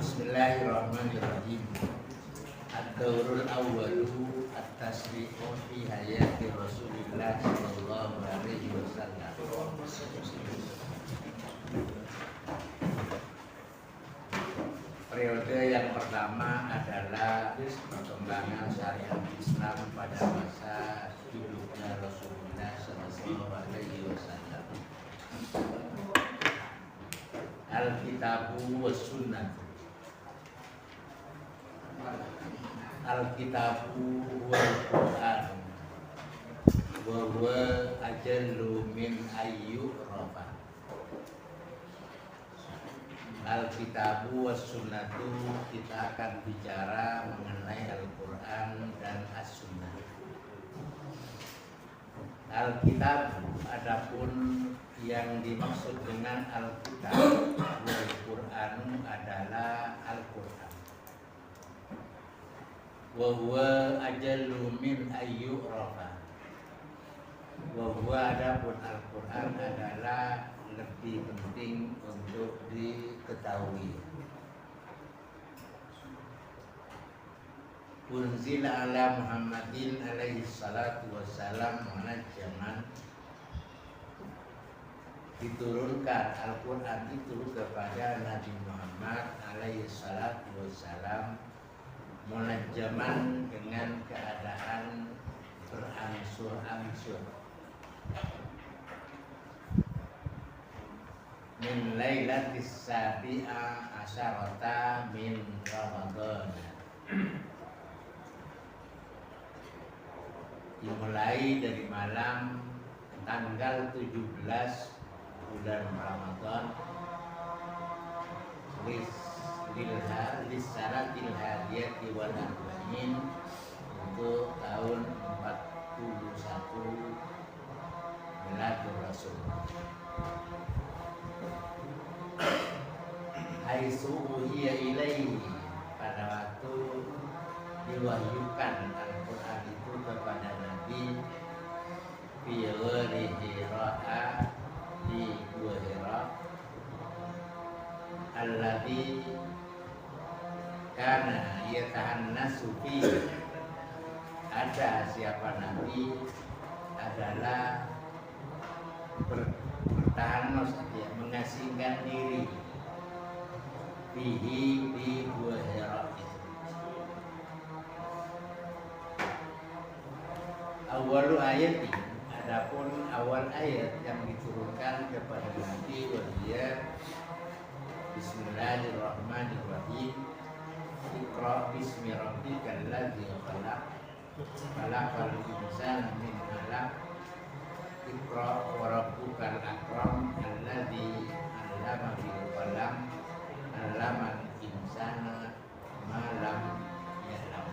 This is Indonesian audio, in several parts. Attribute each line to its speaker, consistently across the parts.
Speaker 1: Bismillahirrahmanirrahim. Ad-daurul awwalu at-tasri'u fi hayati Rasulillah sallallahu alaihi wasallam. Periode yang pertama adalah perkembangan syariat Islam pada masa hidupnya Rasulullah sallallahu alaihi wasallam. Al-kitabu was sunnah. Al-kitabu wal Qur'an wa huwa ajallu min ayyurafa. Al-kitabu was sunnatu, kita akan bicara mengenai Al-Qur'an dan As-Sunnah. Al-kitab, adapun yang dimaksud dengan Al-kitab wal Qur'an adalah Al-Qur'an. Wa huwa ajallu min ayyurafa. Wa huwa, adapun Al-Qur'an adalah lebih penting untuk diketahui. Unzila ala Muhammadin alaihi salatu wassalam munajjaman. Diturunkan Al-Quran itu kepada Nabi Muhammad alaihi salatu wassalam munajjaman, dengan keadaan berangsur-angsur. Min lailatis sabi'a asyarata min Ramadan. Dimulai dari malam tanggal 17 bulan Ramadan lisanatil hadiyati wal arba'in, untuk tahun 41 Miladul Rasul. Haitsu uhiya ilaihi, pada waktu diwahyukan Al-Quran itu kepada Nabi fi ghairi Hira'a, di Gua Hira, alladzi kana yatahannasu fi, ada siapa Nabi adalah bertahanus, dia mengasingkan diri fihi, di Gua Hira itu. Awalu ayat, adapun awal ayat yang diturunkan kepada Nabi wahia Bismillahirrahmanirrahim. Iqra bismi rabbikal ladzi khalaq, khalaqal insana min 'alaq. Iqra wa rabbukal akram alladzi 'allama bil qalam, 'allamal insana ma lam ya'lam.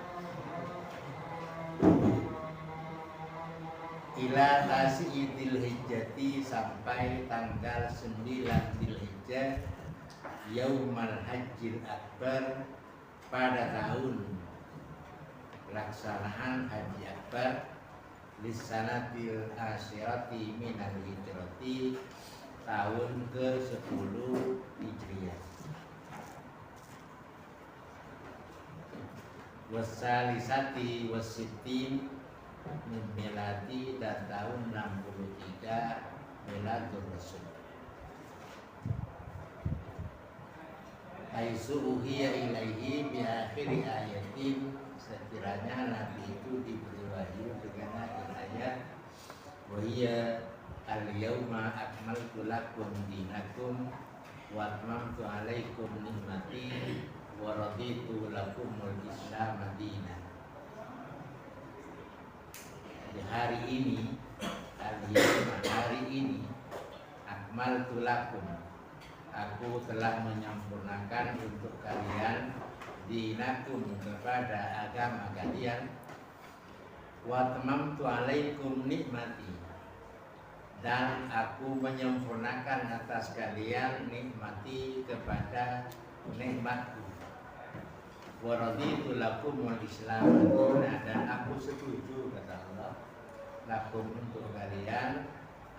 Speaker 1: Ila tasi'i Dzulhijjati, sampai tanggal 9 Dzulhijjah, Yaumal Hajjil Akbar, pada tahun pelaksanaan Haji Akbar, lisanatil asyirati minal hijrati, tahun ke-10 Hijriah. Wasalisati wasittin min miladi, dan tahun 63 Miladul Rasul. Haitsu uhiya ilaihi bi akhiri ayatin, sekiranya Nabi itu diberi wahyu dengan akhir ayat, wa hiya al-yauma akmaltu lakum dinakum wa atmamtu alaikum ni'mati wa raditu lakumul Islam dinan. Di hari ini, al-yauma, hari ini, akmaltu lakum, aku telah menyempurnakan untuk kalian, dinakum, kepada agama kalian, wa tamamtu alaikum nikmati, dan aku menyempurnakan atas kalian nikmati, kepada nikmatku, wa raditu lakumul Islam dinan, dan aku setuju, kata Allah, lakum, untuk kalian,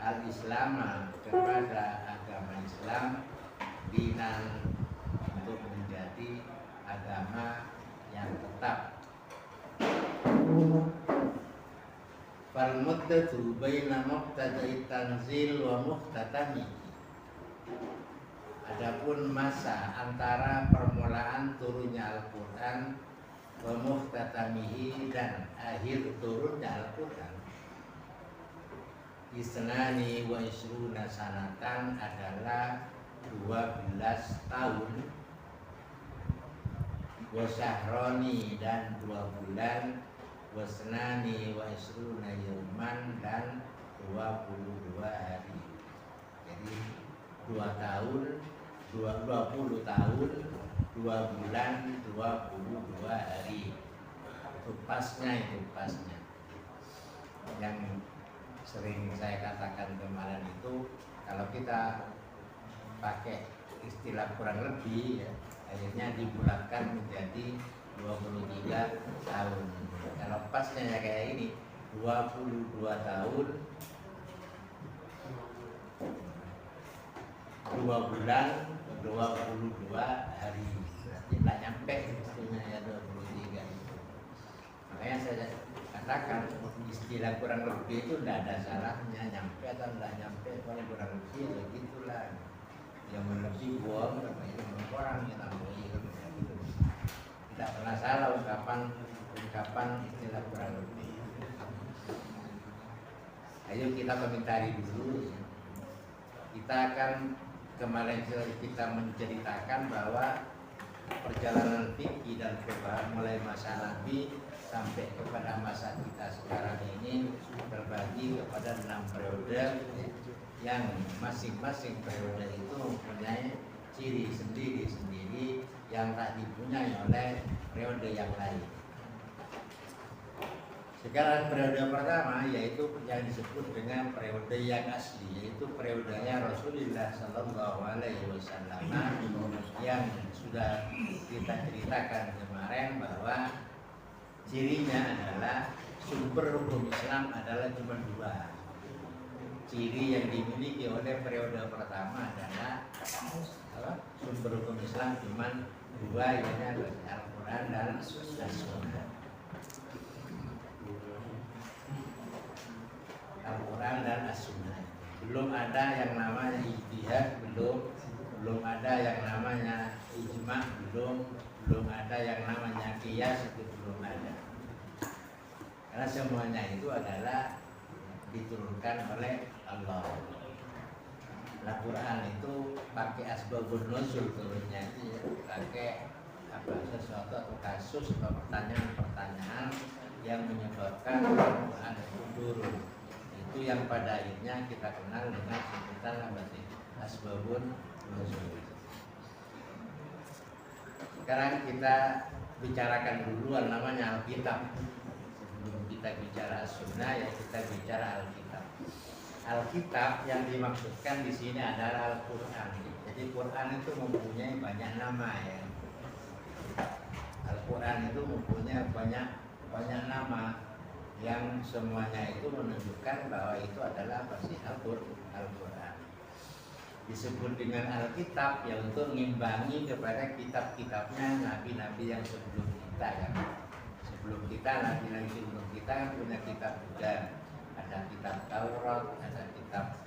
Speaker 1: al-Islam, kepada agama Islam, dinan, untuk menjadi wal muddatu baina muqtada'i tanzil wa muqtatami. Adapun masa antara permulaan turunnya Al-Qur'an wa muqtatamihi dan akhir turunnya Al-Qur'an isnani wa isruna sanatan adalah 12 tahun, wa syahroni dan 2 bulan, wasnani wa isruna yauman dan 22 hari. Jadi 2 tahun, 20 tahun, 2 bulan, 22 hari. Itu pasnya. Yang sering saya katakan kemarin itu, kalau kita pakai istilah kurang lebih ya, akhirnya dibulatkan menjadi 23 tahun. Kalau pasnya ya kayak ini, 22 tahun, 2 bulan, 22 hari. Berarti nggak nyampe sebetulnya ya 23 itu. Makanya saya katakan istilah kurang lebih itu tidak ada salahnya, nyampe atau tidak nyampe, kalau kurang lebih ya gitulah. Yang lebih buang, yang kurang ya nambahin gitu. Tidak pernah salah ungkapan istilah kurang lebih. Ayo kita komentari dulu. Kita akan kemarin kita menceritakan bahwa perjalanan fikih dan perubahan mulai masa Nabi sampai kepada masa kita sekarang ini terbagi kepada 6 periode yang masing-masing periode itu mempunyai ciri sendiri-sendiri yang tak dipunyai oleh periode yang lain. Sekarang periode pertama yaitu yang disebut dengan periode yang asli, yaitu periodenya Rasulullah Sallallahu Alaihi Wasallam yang sudah kita ceritakan kemarin bahwa cirinya adalah sumber hukum Islam adalah cuma 2. Ciri yang dimiliki oleh periode pertama adalah sumber hukum Islam cuma 2, yaitu Al-Quran dan As-Sunnah. Al-Quran dan As-Sunnah. Belum ada yang namanya ijtihad, belum ada yang namanya ijma, belum ada yang namanya qiyas, itu belum ada. Karena semuanya itu adalah diturunkan oleh Allah. Al-Quran itu pakai asbabun nuzul turunnya itu ya, pakai sesuatu atau kasus atau pertanyaan-pertanyaan yang menyebabkan Al-Quran itu turun. Itu yang pada akhirnya kita kenal dengan sebutan apa sih? Asbabun nuzul. Sekarang kita bicarakan dulu namanya Alkitab. Sebelum kita bicara As-Sunnah ya kita bicara Alkitab. Alkitab yang dimaksudkan di sini adalah Al-Quran. Jadi Quran itu mempunyai banyak nama ya. Al-Quran itu mempunyai banyak nama yang semuanya itu menunjukkan bahwa itu adalah apa sih Al-Quran. Disebut dengan Alkitab ya untuk mengimbangi kepada kitab-kitabnya nabi-nabi yang sebelum kita kan. Sebelum kita nabi-nabi sebelum kita kan punya kitab juga. Ada kitab Taurat, ada kitab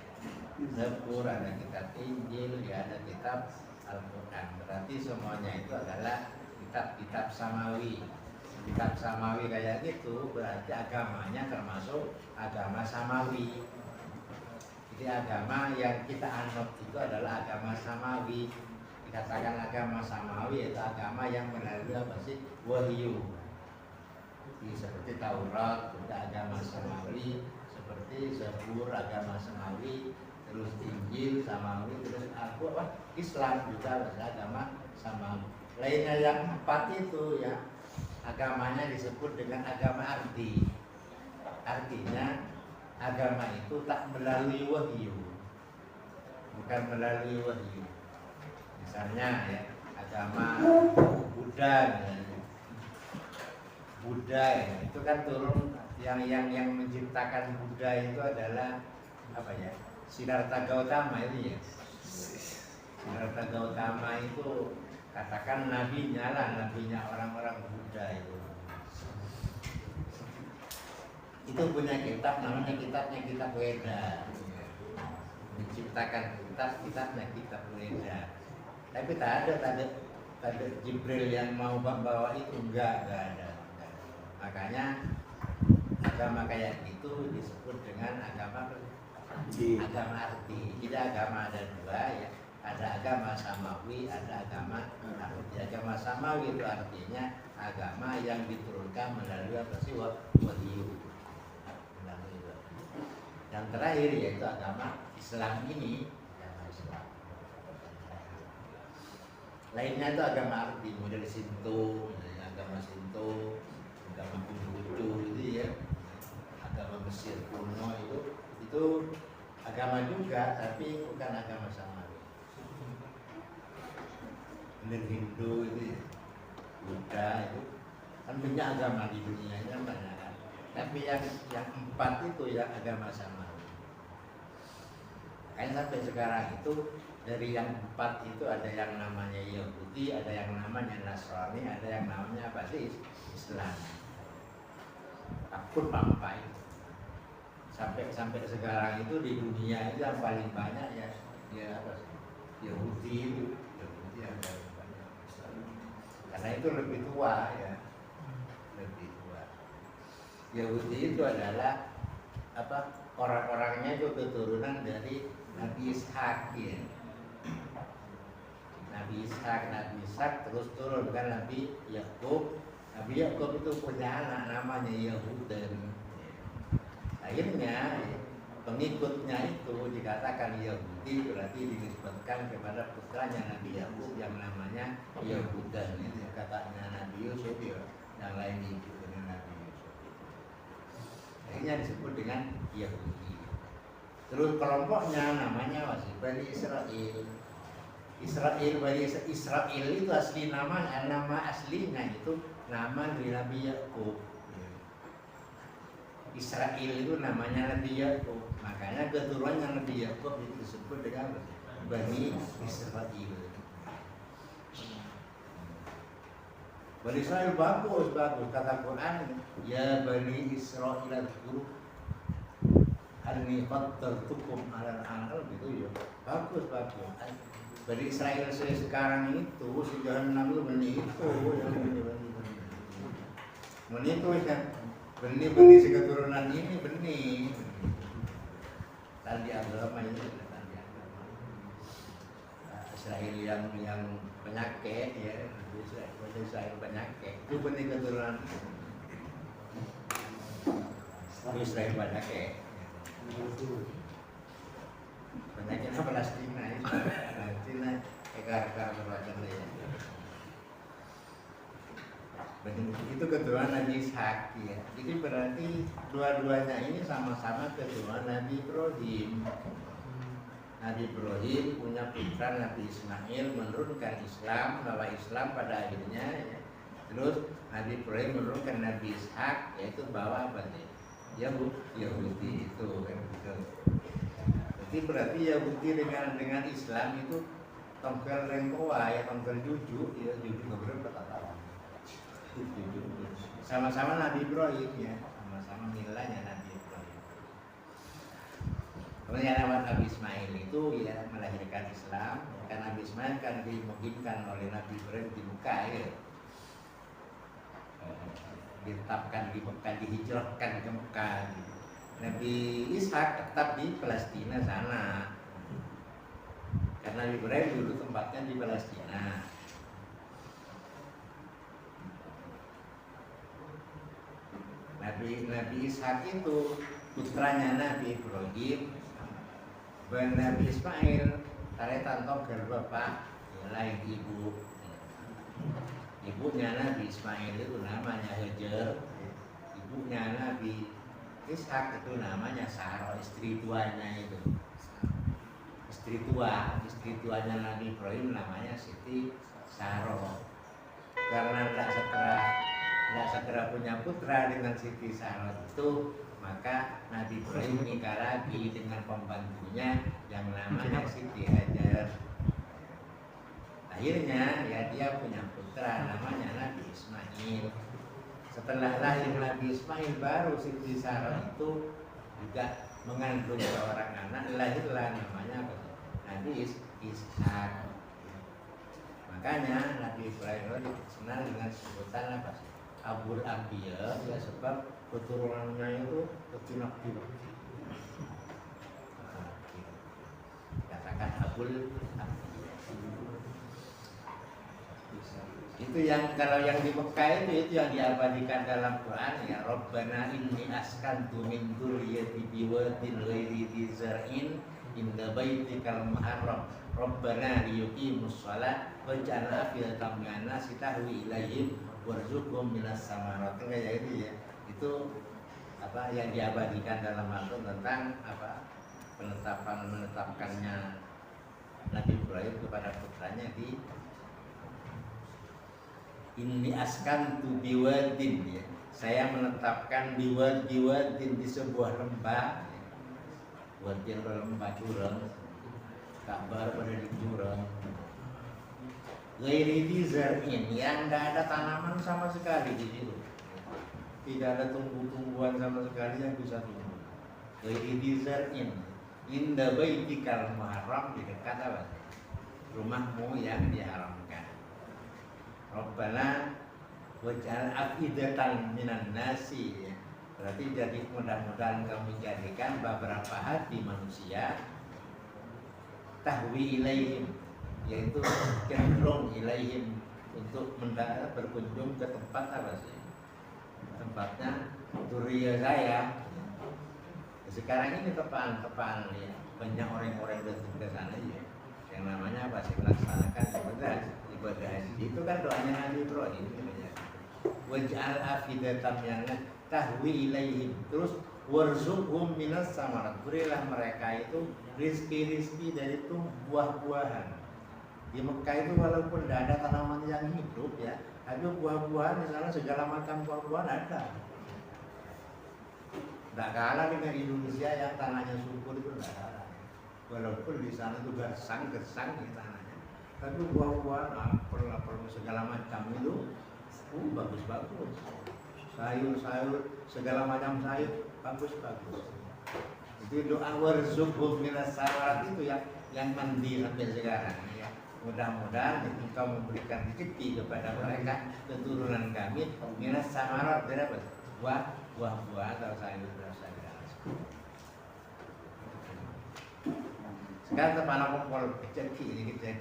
Speaker 1: Zabur, ada kitab Injil, ya ada kitab Al-Quran. Berarti semuanya itu adalah kitab-kitab samawi. Kitab samawi kayak gitu berarti agamanya termasuk agama samawi. Jadi agama yang kita anut itu adalah agama samawi. Dikatakan agama samawi yaitu agama yang melalui apa sih? Wahyu. Jadi, seperti Taurat itu agama samawi, seperti Zabur agama samawi, terus Injil samawi, terus Al-Quran Islam juga agama samawi. Lainnya yang 4 itu ya agamanya disebut dengan agama arti. Artinya agama itu tak melalui wahyu, bukan melalui wahyu. Misalnya ya agama Buddha ya. Buddha ya, itu kan turun yang menciptakan Buddha itu adalah apa ya? Siddhartha Gautama itu ya. Siddhartha Gautama itu katakan nabinya orang-orang Buddha itu. itu punya kitab, namanya kitab Weda. Menciptakan kitabnya kitab Weda. Tapi tak ada Jibril yang mau bawa itu, enggak ada. Makanya agama kayak gitu disebut dengan agama arti. Jadi agama ada dua ya. Ada agama samawi, ada agama arti. Agama samawi itu artinya agama yang diturunkan melalui apa sih? Wahyu. Yang terakhir yaitu agama Islam ini, agama Islam. Lainnya itu agama arti, model Shinto, agama Shinto, agama Konghucu itu ya, agama Mesir kuno itu agama juga, tapi bukan agama samawi. Model Hindu itu ya, Buddha itu kan banyak agama di dunia ini banyak. Tapi yang empat itu ya agama samawi. Makanya sampai sekarang itu dari yang empat itu ada yang namanya Yahudi, ada yang namanya Nasrani, ada yang namanya apa sih? Islam. Takut pampai. Sampai sekarang itu di dunia itu yang paling banyak ya apa sih? Yahudi yang paling banyak. Karena itu lebih tua ya. Yahudi itu adalah apa, orang-orangnya itu keturunan dari Nabi Ishak ya. Nabi Ishak terus turun kan Nabi Yakub. Nabi Yakub itu punya anak namanya Yahuden. Akhirnya pengikutnya itu dikatakan Yahudi, berarti dinisbatkan kepada putranya Nabi Yakub yang namanya Yahuden. Itu katanya Nabi Yusuf ya, yang lain itu. Akhirnya disebut dengan Yahudi. Terus kelompoknya namanya masih Bani Israel. Israel itu asli nama aslinya itu nama dari Nabi Yakub. Israel itu namanya Nabi Yakub. Makanya keturunannya Nabi Yakub itu disebut dengan Bani Israel. Bani Israel bagus kata Quran, ya Bani Israel al-Guru anni fattartukum alal alam gitu ya. Bagus. Bani Israel sekarang itu sejauh itu benih itu kan benih keturunan ini benih tadi agama ini tadi agama Israel yang penyakit ya. Israel penyakit itu benih keturunan Israel penyakit penyakitnya Palestina ekar berwacana ya. Itu keturunan Nabi Ishak ya. Jadi berarti dua-duanya ini sama-sama keturunan Nabi Ibrahim. Nabi Ibrahim punya putra Nabi Ismail, menurunkan Islam, bawa Islam pada akhirnya ya. Terus Nabi Ibrahim menurunkan Nabi Ishak, yaitu bawa apa nih? Yahudi itu kan gitu. Jadi berarti Yahudi dengan Islam itu tongkel rengkoa ya, tongkel juju ya, juju beberapa kata. Sama-sama Nabi Ibrahim ya, sama-sama milanya Nabi Ibrahim. Kemudian Nabi Ismail itu ya melahirkan Islam. Karena Nabi Ismail kan dimungkinkan oleh Nabi Ibrahim di Mekah ya. Ditetapkan di Mekah, dihijrahkan ke Mekah. Nabi Ishak tetap di Palestina sana. Karena Nabi Ibrahim dulu tempatnya di Palestina. Nabi Ishak itu putranya Nabi Ibrahim, ben Nabi Ismail taretan tongkel bapak lain ibu. Ibunya Nabi Ismail itu namanya Hajar, ibunya Nabi Ishak itu namanya Sarah, istri tuanya itu. Istri tuanya Nabi Ibrahim namanya Siti Sarah. Karena tidak segera punya putra dengan Siti Sarah itu, maka Nabi Ibrahim menikah lagi dengan pembantunya yang namanya Siti Hajar. Akhirnya ya dia punya putra namanya Nabi Ismail. Setelah lahir Nabi Ismail baru Siti Sarah itu juga mengandung seorang anak, lahirlah namanya Nabi Ishak. Makanya Nabi Ibrahim dikenal dengan sebutan apa? Abul Anbiya, ya sebab keturunannya itu kejinak-jinak. Katakan Abul Anbiya. Itu yang kalau yang di Mekah itu yang diabadikan dalam Quran ya Rabbana inni askantu min dzurriyyati biwadin ghairi dzi zar'in inda baitikal muharram Rabbana liyuqimus shalah waj'al afidatan minan nasi tahwi ilaihim warzuqhum minas samarat. Kayak itu ya. Itu apa yang diabadikan dalam Al-Qur'an tentang apa menetapkannya Nabi Ibrahim kepada putranya di Inni askantu biwadin ya. Saya menetapkan biwadin di sebuah lembah ya. Wadin lembah jurang kabar pada di jurang ghairi dizar'in yang tidak ada tanaman sama sekali di situ. Tidak ada tumbuh-tumbuhan sama sekali yang bisa tumbuh. Ghairi dizar'in inda baitikal muharram di dekat apa? Rumahmu yang diharamkan. Rabbana waj'al afidatan minan nasi ya. Berarti jadi mudah-mudahan kamu jadikan beberapa hati manusia tahwi ilaihim, yaitu cenderung ilaihim untuk mendarat berkunjung ke tempat apa sih? Tempatnya Duriya saya. Sekarang ini tepaan ya. Banyak orang-orang datang ke sana ya. Yang namanya apa sih? Melaksanakan ibadah haji. Itu kan doanya Nabi Ibrahim. Waj'al afidatan yang tahwi ilaihim. Terus warzuqhum minas samarat. Berilah mereka itu rizki-rizki dari itu buah-buahan. Di Mekah itu walaupun tidak ada tanaman yang hidup ya, tapi buah-buahan di sana segala macam buah-buahan ada. Tidak kalah dengan Indonesia yang tanahnya subur itu tidak kalah. Walaupun di sana itu gersang di tanahnya, tapi buah-buahan apel segala macam itu bagus-bagus. Sayur-sayur segala macam sayur bagus-bagus. Itu doa warzuqhum minas samarat itu yang mandi sampai sekarang ya. Mudah-mudahan engkau memberikan rezeki kepada mereka keturunan kami minas samarat dari apa? Buah-buah atau sayur-sayur. Sekarang teman aku kalau keceki ini ya.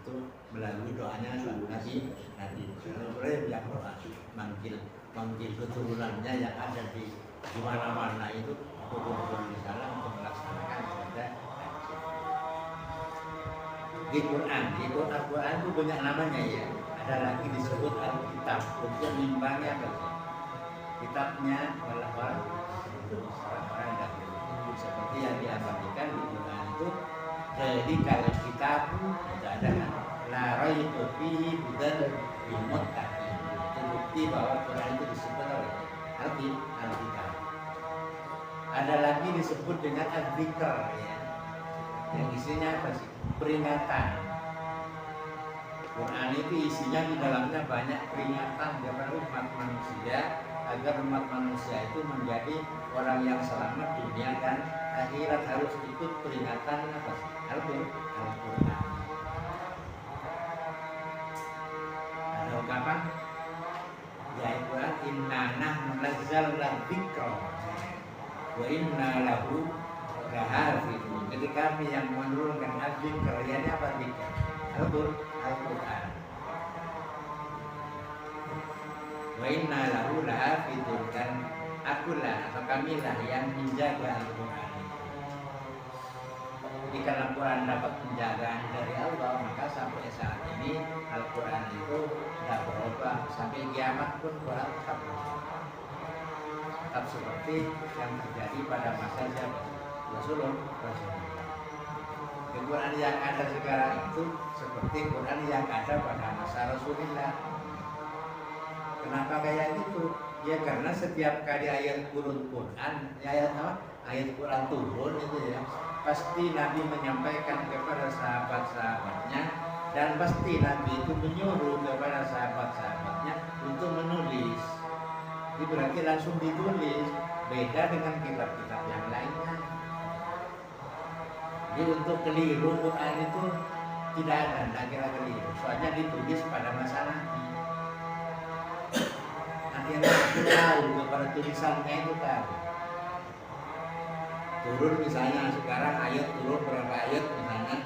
Speaker 1: Itu melalui doanya Nabi Ibrahim yang doa manggil keturunannya yang ada di mana-mana itu kumpul di sana untuk melaksanakan ibadah haji. Di Quran itu banyak namanya ya. Ada lagi disebut Alkitab untuk menimbangnya kitabnya orang-orang seperti yang diabadikan di Quran itu. Jadi kalau kitab tidak ada la raiba fihi hudan lil muttaqin. Itu bukti bahwa Quran itu disebut oleh Alkitab. Ada lagi disebut dengan Al-Dzikr ya. Yang isinya apa sih? Peringatan. Quran itu isinya di dalamnya banyak peringatan kepada umat manusia agar umat manusia itu menjadi orang yang selamat dunia dan akhirat, harus ikut peringatan apa sih? Al-Quran. Ada ungkapan ya Al-Quran inna nahnu nazzalna dzikra wa inna lahu lahafidun. Jadi kami yang menurunkan al-dzikr, yakni apa dzikr? Al-Quran. Wa inna lahu lahafidun, dan akulah atau kamilah yang menjaga Al-Quran. Jadi karena Quran dapat penjagaan dari Allah, maka sampai saat ini Al-Quran itu tidak berubah. Sampai kiamat pun Quran tetap seperti yang terjadi pada masa siapa? Rasulullah. Quran yang ada sekarang itu seperti Quran yang ada pada masa Rasulullah. Kenapa kayak gitu? Ya karena setiap kali ayat turun Quran, ayat Quran turun itu ya, pasti Nabi menyampaikan kepada sahabat-sahabatnya Dan pasti Nabi itu menyuruh kepada sahabat-sahabatnya untuk menulis. Itu berarti langsung ditulis, beda dengan kitab-kitab yang lainnya. Jadi untuk keliru Quran itu tidak ada, tidak kira keliru. Soalnya ditulis pada masa Nabi. Akhirnya aku tahu kepada tulisannya itu tahu. Turun misalnya sekarang ayat turun berapa ayat misalnya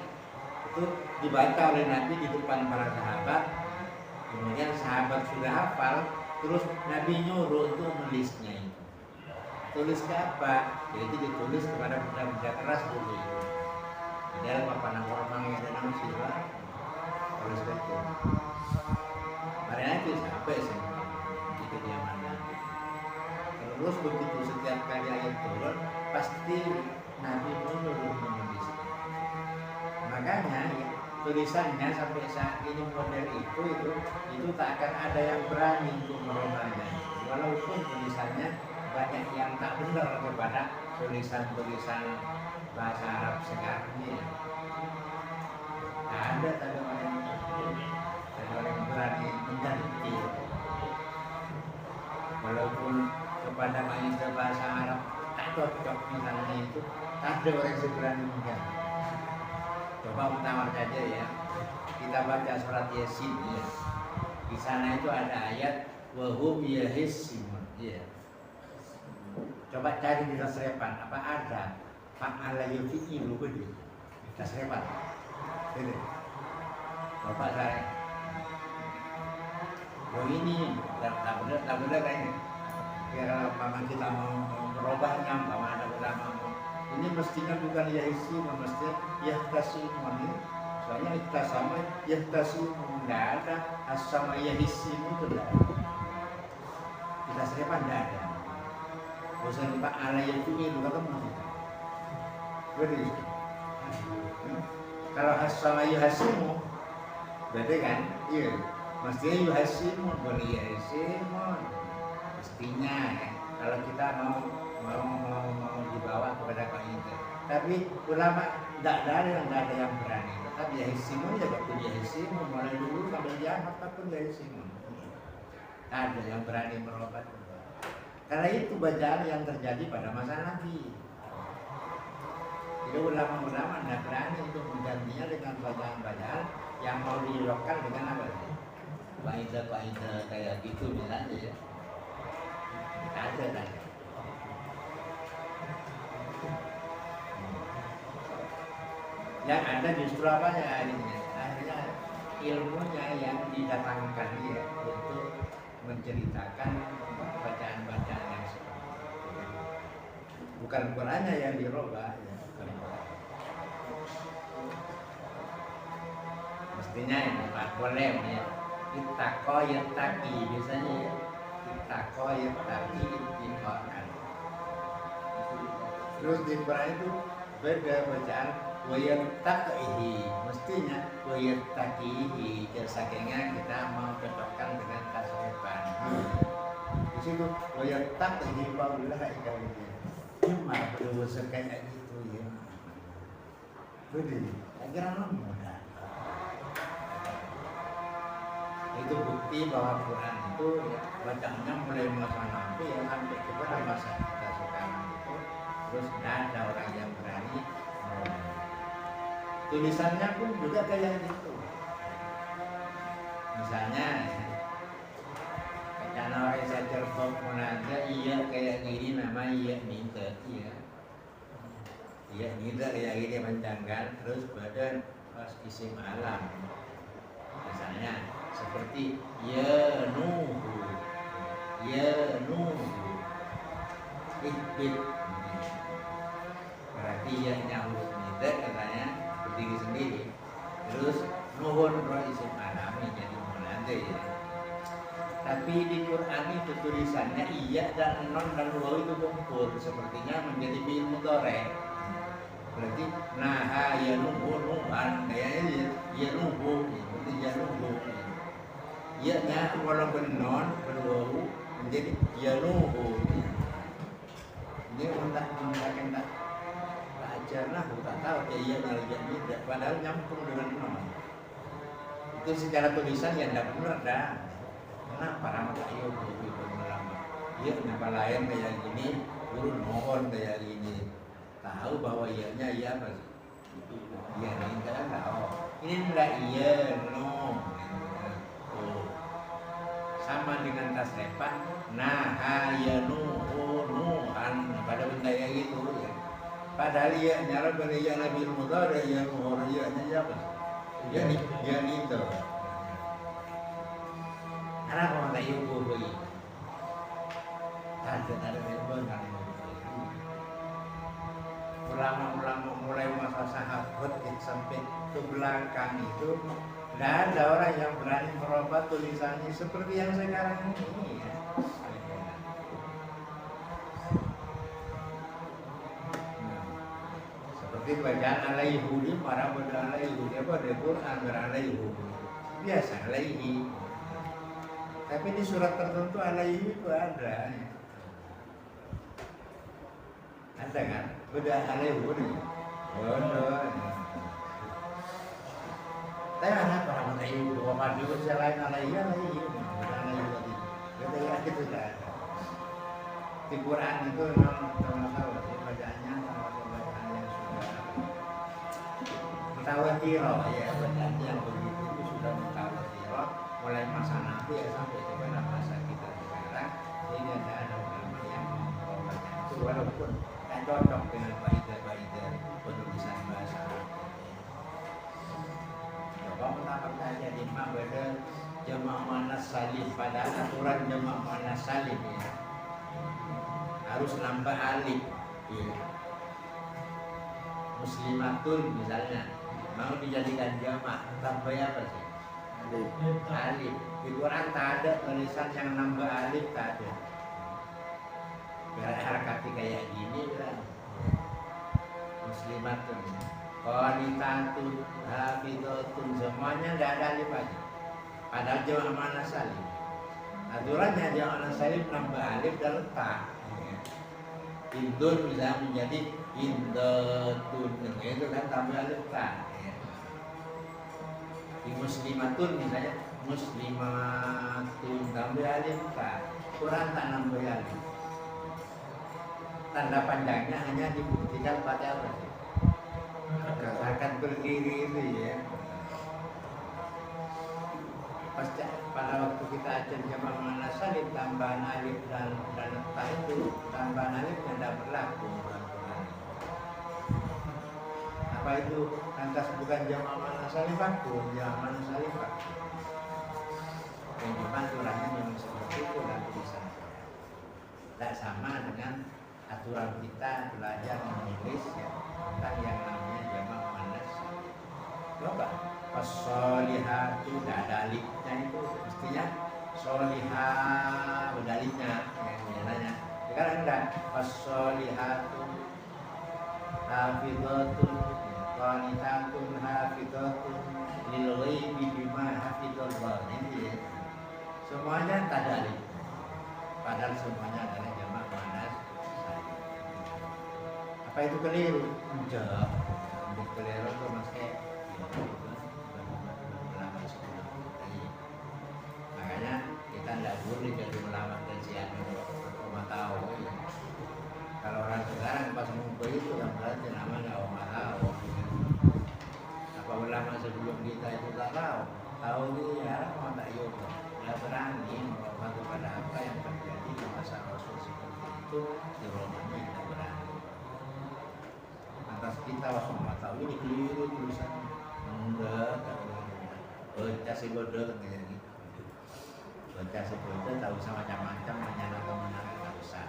Speaker 1: itu dibaca oleh Nabi di depan para sahabat. Kemudian sahabat sudah hafal, terus Nabi nyuruh untuk menulisnya itu. Tulis ke apa? Jadi ditulis kepada benda-benda keras dulu itu. Di dalam papan orang yang ada nama sila, tulis itu. Karena itu sampai sih di kediaman Nabi. Terus begitu setiap kali ayat turun, pasti Nabi menyuruh menulisnya. Makanya ya, tulisannya sampai saat ini model itu tak akan ada yang berani untuk merubahnya. Walaupun tulisannya banyak yang tak benar kepada tulisan-tulisan bahasa Arab sekarang ini. Ada orang yang berani mengganti. Walaupun kepada bahasa Arab tak cocok misalnya itu, tak ada orang yang berani mengganti. Coba pertama saja ya, kita baca surat Yasin ya. Di sana itu ada ayat wahum yahissimun ya. Coba cari di tasrifan apa ada fa'ala yufi'ilu begitu. Tasrifan. Ini. Bapak saya. Oh ini tak benar kayaknya. Kira kalau kita mau merubahnya, kalau ada ulama mau ini mestinya bukan yahissimun, mestinya yahtasimun. Soalnya ihtasama yahtasimun, tidak ada as-sama yahissimun itu tidak ada. Kita seripan tidak ada. Bosan Pak ala yafi'ilu ketemu. Betul. Kalau as-sama yahissimun, berarti kan? Iya. Mestinya yahissimun, bukan yahissimun. Mestinya ya. Kalau kita mau dibawa kepada kaidah. Tapi ulama tidak ada yang berani. Tapi yahissimun ya pun yahissimun, mulai dulu sampai kiamat pun yahissimun. Ada yang berani merubah. Karena itu bacaan yang terjadi pada masa Nabi. Jadi ulama-ulama tidak berani untuk menggantinya dengan bacaan-bacaan yang mau dilakukan dengan apa sih? Kaidah kayak gitu misalnya ya. Ada. Yang ada justru apa ya akhirnya ilmunya yang didatangkan ya untuk menceritakan bacaan-bacaan yang seperti itu. Bukan Qurannya yang dirubah ya. Mestinya ini Pak boleh ya. Ittaqo yattaqi biasanya ya. Ittaqo yattaqi diqo'an. Terus di Quran itu beda bacaan wayattaqihi, mestinya wayattaqihi, sakingnya kita mau cocokkan dengan tasrifan. Di situ wayattaqihi wallah ikalinya. Cuma berdosa kayak gitu ya. Betul. Akhirnya mudah. Itu bukti bahwa Quran itu ya, bacaannya mulai masa Nabi ya sampai kepada masa kita sekarang itu terus tidak ada orang yang berani. Tulisannya pun juga kayak gitu. Misalnya karena orang saya cerita menanya iya kayak gini nama iya minta iya minta kayak gini mencanggal terus badan pas isim alam misalnya seperti ya nuhu ikbit berarti ya nyambut minta katanya berdiri sendiri terus nuhun roh isim alami jadi menanti ya. Tapi di Quran itu tulisannya iya dan non dan waw itu kumpul sepertinya menjadi fi'il mudhari. Berarti naha ya nuhu nuhan kayaknya ya nuhu berarti ya nuhu. Ya nya walaupun non berwaw menjadi ya nuhu. Ini entah ajar lah, tak tahu kayak iya atau tidak, padahal nyampung dengan non. Itu secara tulisan ya tidak benar dah. Kenapa orang kayu begitu lama? Iya kenapa lain kayak gini, guru mohon kayak gini. Tahu bahwa ianya iya apa sih? Iya ini kan tahu. Ini enggak iya no. Oh. Sama dengan tasrifan nahayanu nuhan pada benda yang itu ya. Padahal iya nyala benda yang lebih mudah ada yang mohon iya apa? Dia itu. Anak orang tak ibu bui. Ada benar. Ulama-ulama mulai masa sahabat sampai ke belakang itu tidak ada orang yang berani merubah tulisannya seperti yang sekarang ini ya. Seperti bacaan alaihudi, para baca alaihudi apa ada Quran beralaihudi biasa alaihi. Tapi di surat tertentu alaihi itu ada. Ada kan? Beda alaihudi. Bodoh. Tapi anak orang alaihi dua madu selain alaihi alaihi. Beda ya itu dah. Di Quran itu memang termasuk bacaannya termasuk bacaan yang sudah mutawatirah ya, bacaan yang begitu itu sudah mutawatirah mulai masa Nabi ya sampai kepada masa kita sekarang. Jadi ada ulama yang membaca itu walaupun tak cocok dengan baidah-baidah penulisan bahasa Arab. Coba mendapat saja di beda jama' muannas salim pada aturan jama' muannas salim ya. Harus nambah alif ya. Muslimatun misalnya mau dijadikan jamak tambah apa sih? Alif. Di Quran tak ada tulisan yang nambah alif, tak ada. Harakati kayak gini lah. Muslimatun, qanitatun, hafidhatun, semuanya tidak ada alif aja. Padahal jamak muannas salim. Aturannya jamak muannas salim nambah alif dan letak. Indun bisa menjadi indatun, itu kan tambah alif ta. Di muslimatun misalnya muslimatun tambah alif ta. Quran tak nambah alif. Tanda panjangnya hanya dibuktikan pada apa sih? Akan berdiri itu ya. Pada waktu kita ajar jamak muannas salim tambahan alif dan ta itu tambahan alif tidak berlaku. Apa itu? Lantas bukan jamak muannas salim vakum, jamak muannas salim vakum. Yang memang aturannya memang seperti itu dan tulisan. Tidak sama dengan aturan kita belajar menulis ya, tentang yang namanya jamak muannas salim. Coba as-solihatu tidak ada alifnya itu mestinya solihah ada alifnya yang nanya. Sekarang enggak as-solihatu hafidhatun qanitatun hafidhatun lil ghaibi bima hafidhallah. Ini ya. Semuanya tak ada alif. Padahal semuanya adalah jamak muannas salim. Apa itu keliru? Enggak. Keliru itu maksudnya makanya kita tidak boleh jadi ulama kajian rumah tahu. Kalau orang sekarang pas ngumpul itu yang berarti namanya orang tahu. Apa ulama sebelum kita itu tak tahu? Tahu ini ya orang tak yuk. Tidak berani membantu pada apa yang terjadi di masa Rasul seperti itu di Romawi tidak berani. Atas kita waktu tahu ini keliru tulisan. Enggak, baca si bodoh kayak gitu. Baca si bodoh tak usah macam-macam menyana tak usah.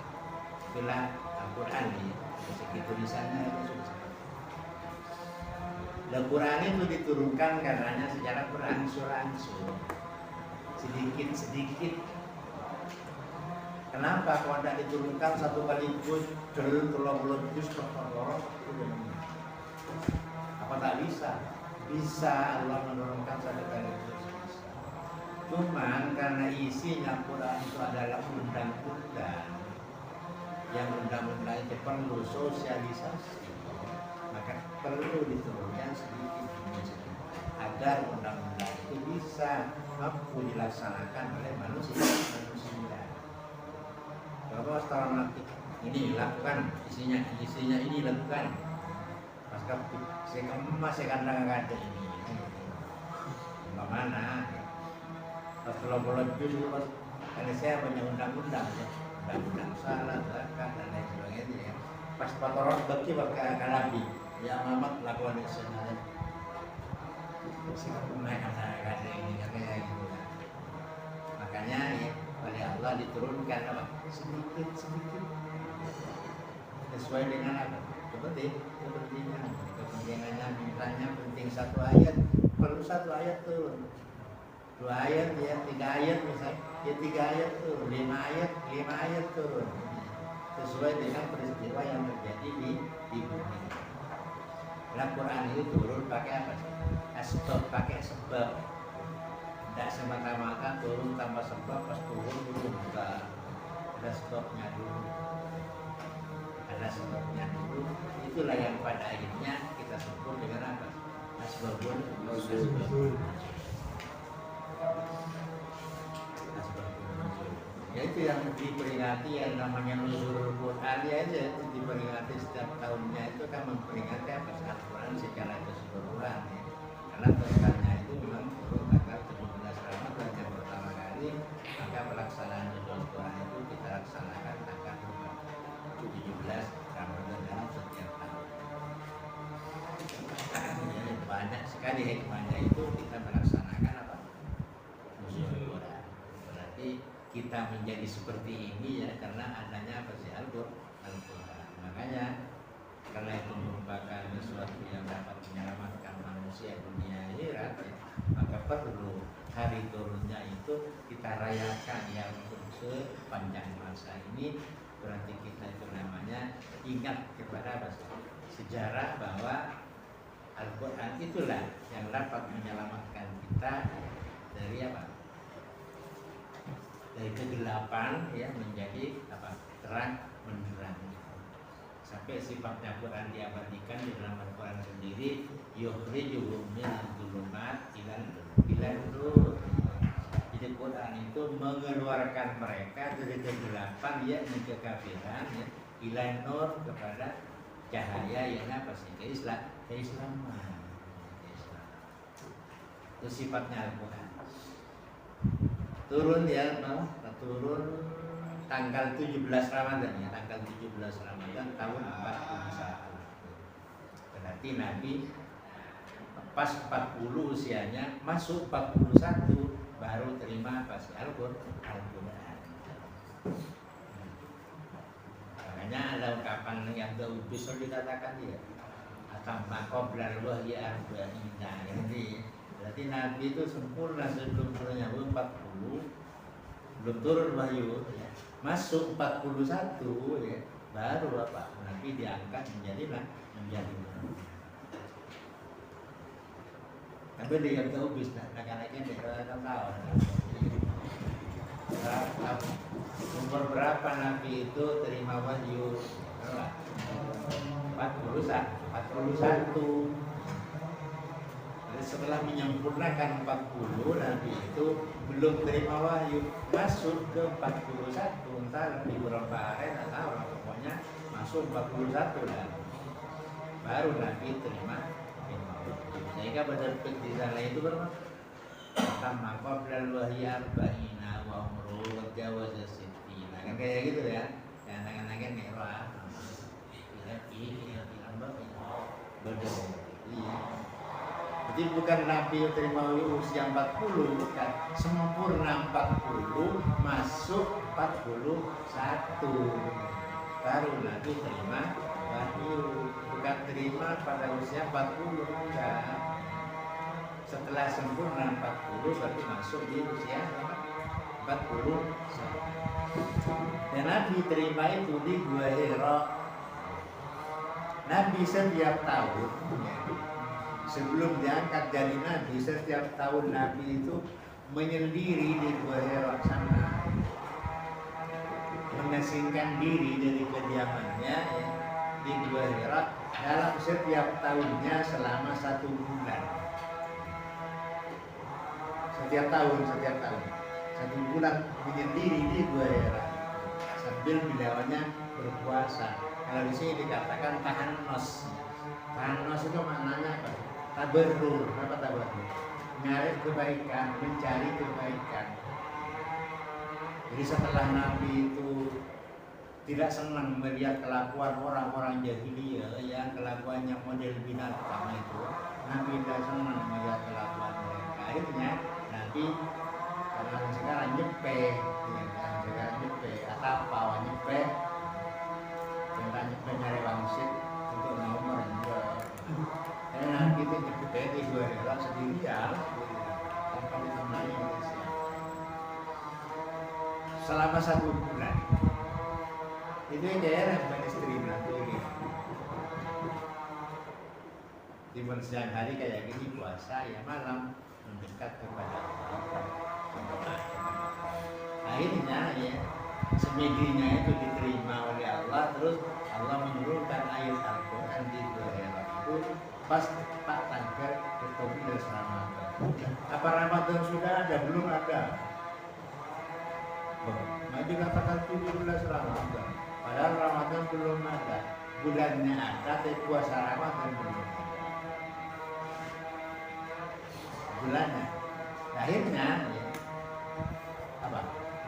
Speaker 1: Itulah Al-Quran nih, segi tulisannya itu susah. Al-Quran itu diturunkan karenanya secara berangsur-angsur, sedikit-sedikit. Kenapa kalau tidak diturunkan satu kali juz, tolong juz apa tak bisa? Bisa Allah menurunkan satu kali juz. Cuman karena isinya Quran itu adalah undang-undang, yang undang-undang itu perlu sosialisasi, maka perlu diturunkan sedikit demi sedikit agar undang-undang itu bisa mampu dilaksanakan oleh manusia. Bahwa setelah nanti ini lakukan, isinya ini lakukan. Pas saya masih kadang-kadang ini. Bagaimana? Pas kalau dulu pas karena saya punya undang-undang ya, undang-undang salat, zakat dan lain sebagainya ya. Pas patoran bagi kalabi, ya Muhammad lakukan sesuatu. Sikap mereka kadang ini kayak gitu. Makanya ya, oleh Allah diturunkan apa? Sedikit sesuai dengan apa? Kepentingannya misalnya penting satu ayat, perlu satu ayat turun. 2 ayat ya, 3 ayat misalnya, ya 3 ayat turun, 5 ayat turun. Sesuai dengan peristiwa yang terjadi di bumi. Al-Quran itu turun pakai apa? Asbab, pakai sebab. Tidak semata-mata turun tanpa sebab, pas turun buka. Ada sebabnya dulu. Itulah yang pada akhirnya kita sebut dengan apa? Asbabun nuzul. Ya itu yang diperingati yang namanya nuzul Quran ya, itu diperingati setiap tahunnya. Itu kan memperingati apa? Al-Quran secara keseluruhan ya. Karena tanggalnya itu memang turun tanggal 17 Ramadan yang pertama kali, maka pelaksanaan nuzul Quran itu kita laksanakan tanggal 17 Ramadan dalam setiap tahun. Ya, banyak sekali hikmahnya itu kita melaksanakan apa? Nuzul Quran. Berarti kita menjadi seperti ini ya karena adanya apa sih Al-Quran. Makanya karena itu merupakan sesuatu yang dapat menyelamatkan manusia dunia akhirat ya, maka perlu hari turunnya itu kita rayakan yang sepanjang masa ini. Berarti kita itu namanya ingat kepada apa sih? Sejarah bahwa Al-Quran itulah yang dapat menyelamatkan kita dari apa? Dari kegelapan ya menjadi apa? Terang benderang. Sampai sifatnya Quran diabadikan di dalam Al-Quran sendiri, yukhrijuhum minadh dhulumat ila nur. Jadi Quran itu mengeluarkan mereka dari kegelapan yakni kekafiran ya, ila nur, kepada cahaya yang apa sih? Keislaman. Itu sifatnya Al-Quran. Turun ya, turun tanggal 17 Ramadan ya, tanggal 17 Ramadan tahun 41. Berarti Nabi pas 40 usianya, masuk 41 baru terima pas Al-Quran. Makanya ada ungkapan yang bisa dikatakan dia atamma qoblal wahyi arba'ina. Jadi berarti Nabi itu sempurna sebelum turunnya 40, belum turun wahyu ya. Masuk 41 ya, baru apa? Nabi diangkat menjadi Nabi. Tapi dia tahu bisa anak-anaknya dia tahu. Umur berapa Nabi itu terima wahyu? 41. Setelah menyempurnakan 40, Nabi itu belum terima wahyu, masuk ke 41, entah lebih berapa hari, tak tahu lah, pokoknya masuk 41 lah, baru Nabi terima wahyu. Sehingga benar di sana itu berapa? Pertama, qoblal wahyi arba'ina wa umru wa jawaza sittina. Kan kayak gitu ya, yang tangan-tangan merah. Benar. Iya. Jadi bukan Nabi yang terima usia 40, bukan, sempurna 40, masuk 41, baru Nabi terima wahyu. Bukan terima pada usia 40, bukan. Setelah sempurna 40 berarti masuk di usia 40. Dan Nabi terima itu di Gua Hira. Nabi setiap tahun sebelum diangkat jadi Nabi, setiap tahun Nabi itu menyendiri di Gua Hira sana, mengasingkan diri dari kediamannya ya, di Gua Hira dalam setiap tahunnya selama 1 bulan. setiap tahun 1 bulan menyendiri di Gua Hira sambil beliaunya berpuasa. Kalau di sini dikatakan tahannos. Tahannos itu maknanya apa? Tabarrur. Apa tabarrur? Nyari kebaikan, mencari kebaikan. Jadi setelah Nabi itu tidak senang melihat kelakuan orang-orang jahiliyah yang kelakuannya model binatang itu, Nabi tidak senang melihat kelakuan mereka. Akhirnya Nabi karena sekarang nyepe, ya kan, sekarang nyepe atau apa nyepe, tentang nyepe nyari wangsit untuk nomor juga. Karena Nabi itu nyepe di Gua Hira sendirian, tanpa ditemani manusia. Selama 1 bulan. Itu yang daerah bukan istri Nabi ini. Di siang hari kayak gini puasa ya malam mendekat kepada Allah. Akhirnya ya semedinya itu diterima oleh Allah, terus Allah menurunkan ayat Al-Quran di Gua Hira itu pas Pak tanggal ke-17 Ramadan. Apa Ramadan sudah ada? Belum ada. Nabi katakan 17 Ramadan. Padahal Ramadan belum ada. Bulannya ada, tapi puasa Ramadan belum ada. Bulannya. Akhirnya ya, apa?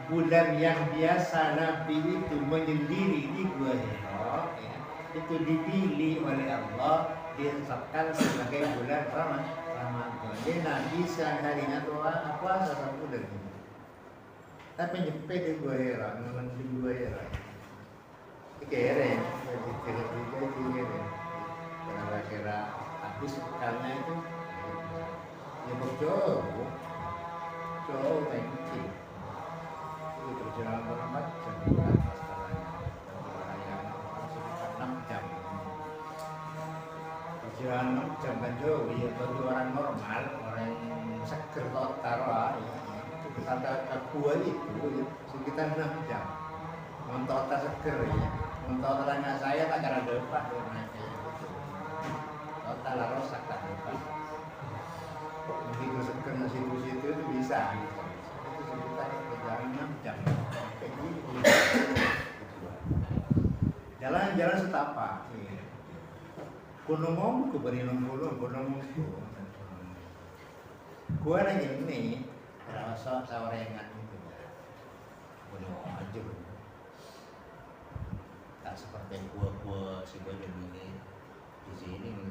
Speaker 1: Bulan yang biasa Nabi itu menyendiri di Gua Hira ya, itu dipilih oleh Allah ditetapkan sebagai bulan Ramadan. Jadi Nabi seharinya puasa 1 bulan. Tapi nyampe di Gua Hira, memang di Gua Hira. Keren, keren. Kira-kira habis karena itu ya jauh thank you. Itu perjalanan berapa jam? Sekitar 6 jam. Perjalanan 6 jam kan jauh ya bagi orang normal, orang seger total ya. Sampai ke Gua itu sekitar 6 jam. Montota seger ya. Montotannya saya tak kira depan naiknya gitu. Total rosak tak depan. Begitu seger situ-situ itu bisa. Itu sekitar perjalanan 6 jam. Kayak gitu. Jalan-jalan setapak. Gunung Mongku beri gunung Mongku. Gua lagi ini rasa sawarengan itu. Gunung Maju. Tak seperti gua sebagai ini di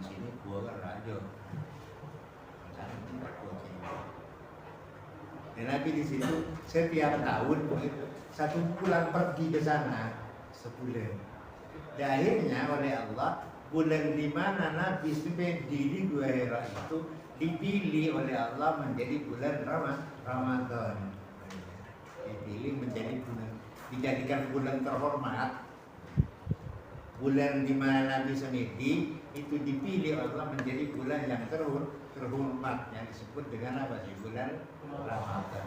Speaker 1: sini gua kan raja. Karena tempat gua ini. Dan Nabi di situ setiap tahun begitu 1 bulan pergi ke sana sebulan. Dan akhirnya oleh Allah bulan di mana Nabi sampai di Gua Hira itu dipilih oleh Allah menjadi bulan Ramadan. Dipilih menjadi bulan, dijadikan bulan terhormat. Bulan di mana Nabi semedi itu dipilih Allah menjadi bulan yang terhormat yang disebut dengan apa sih? Bulan Ramadan.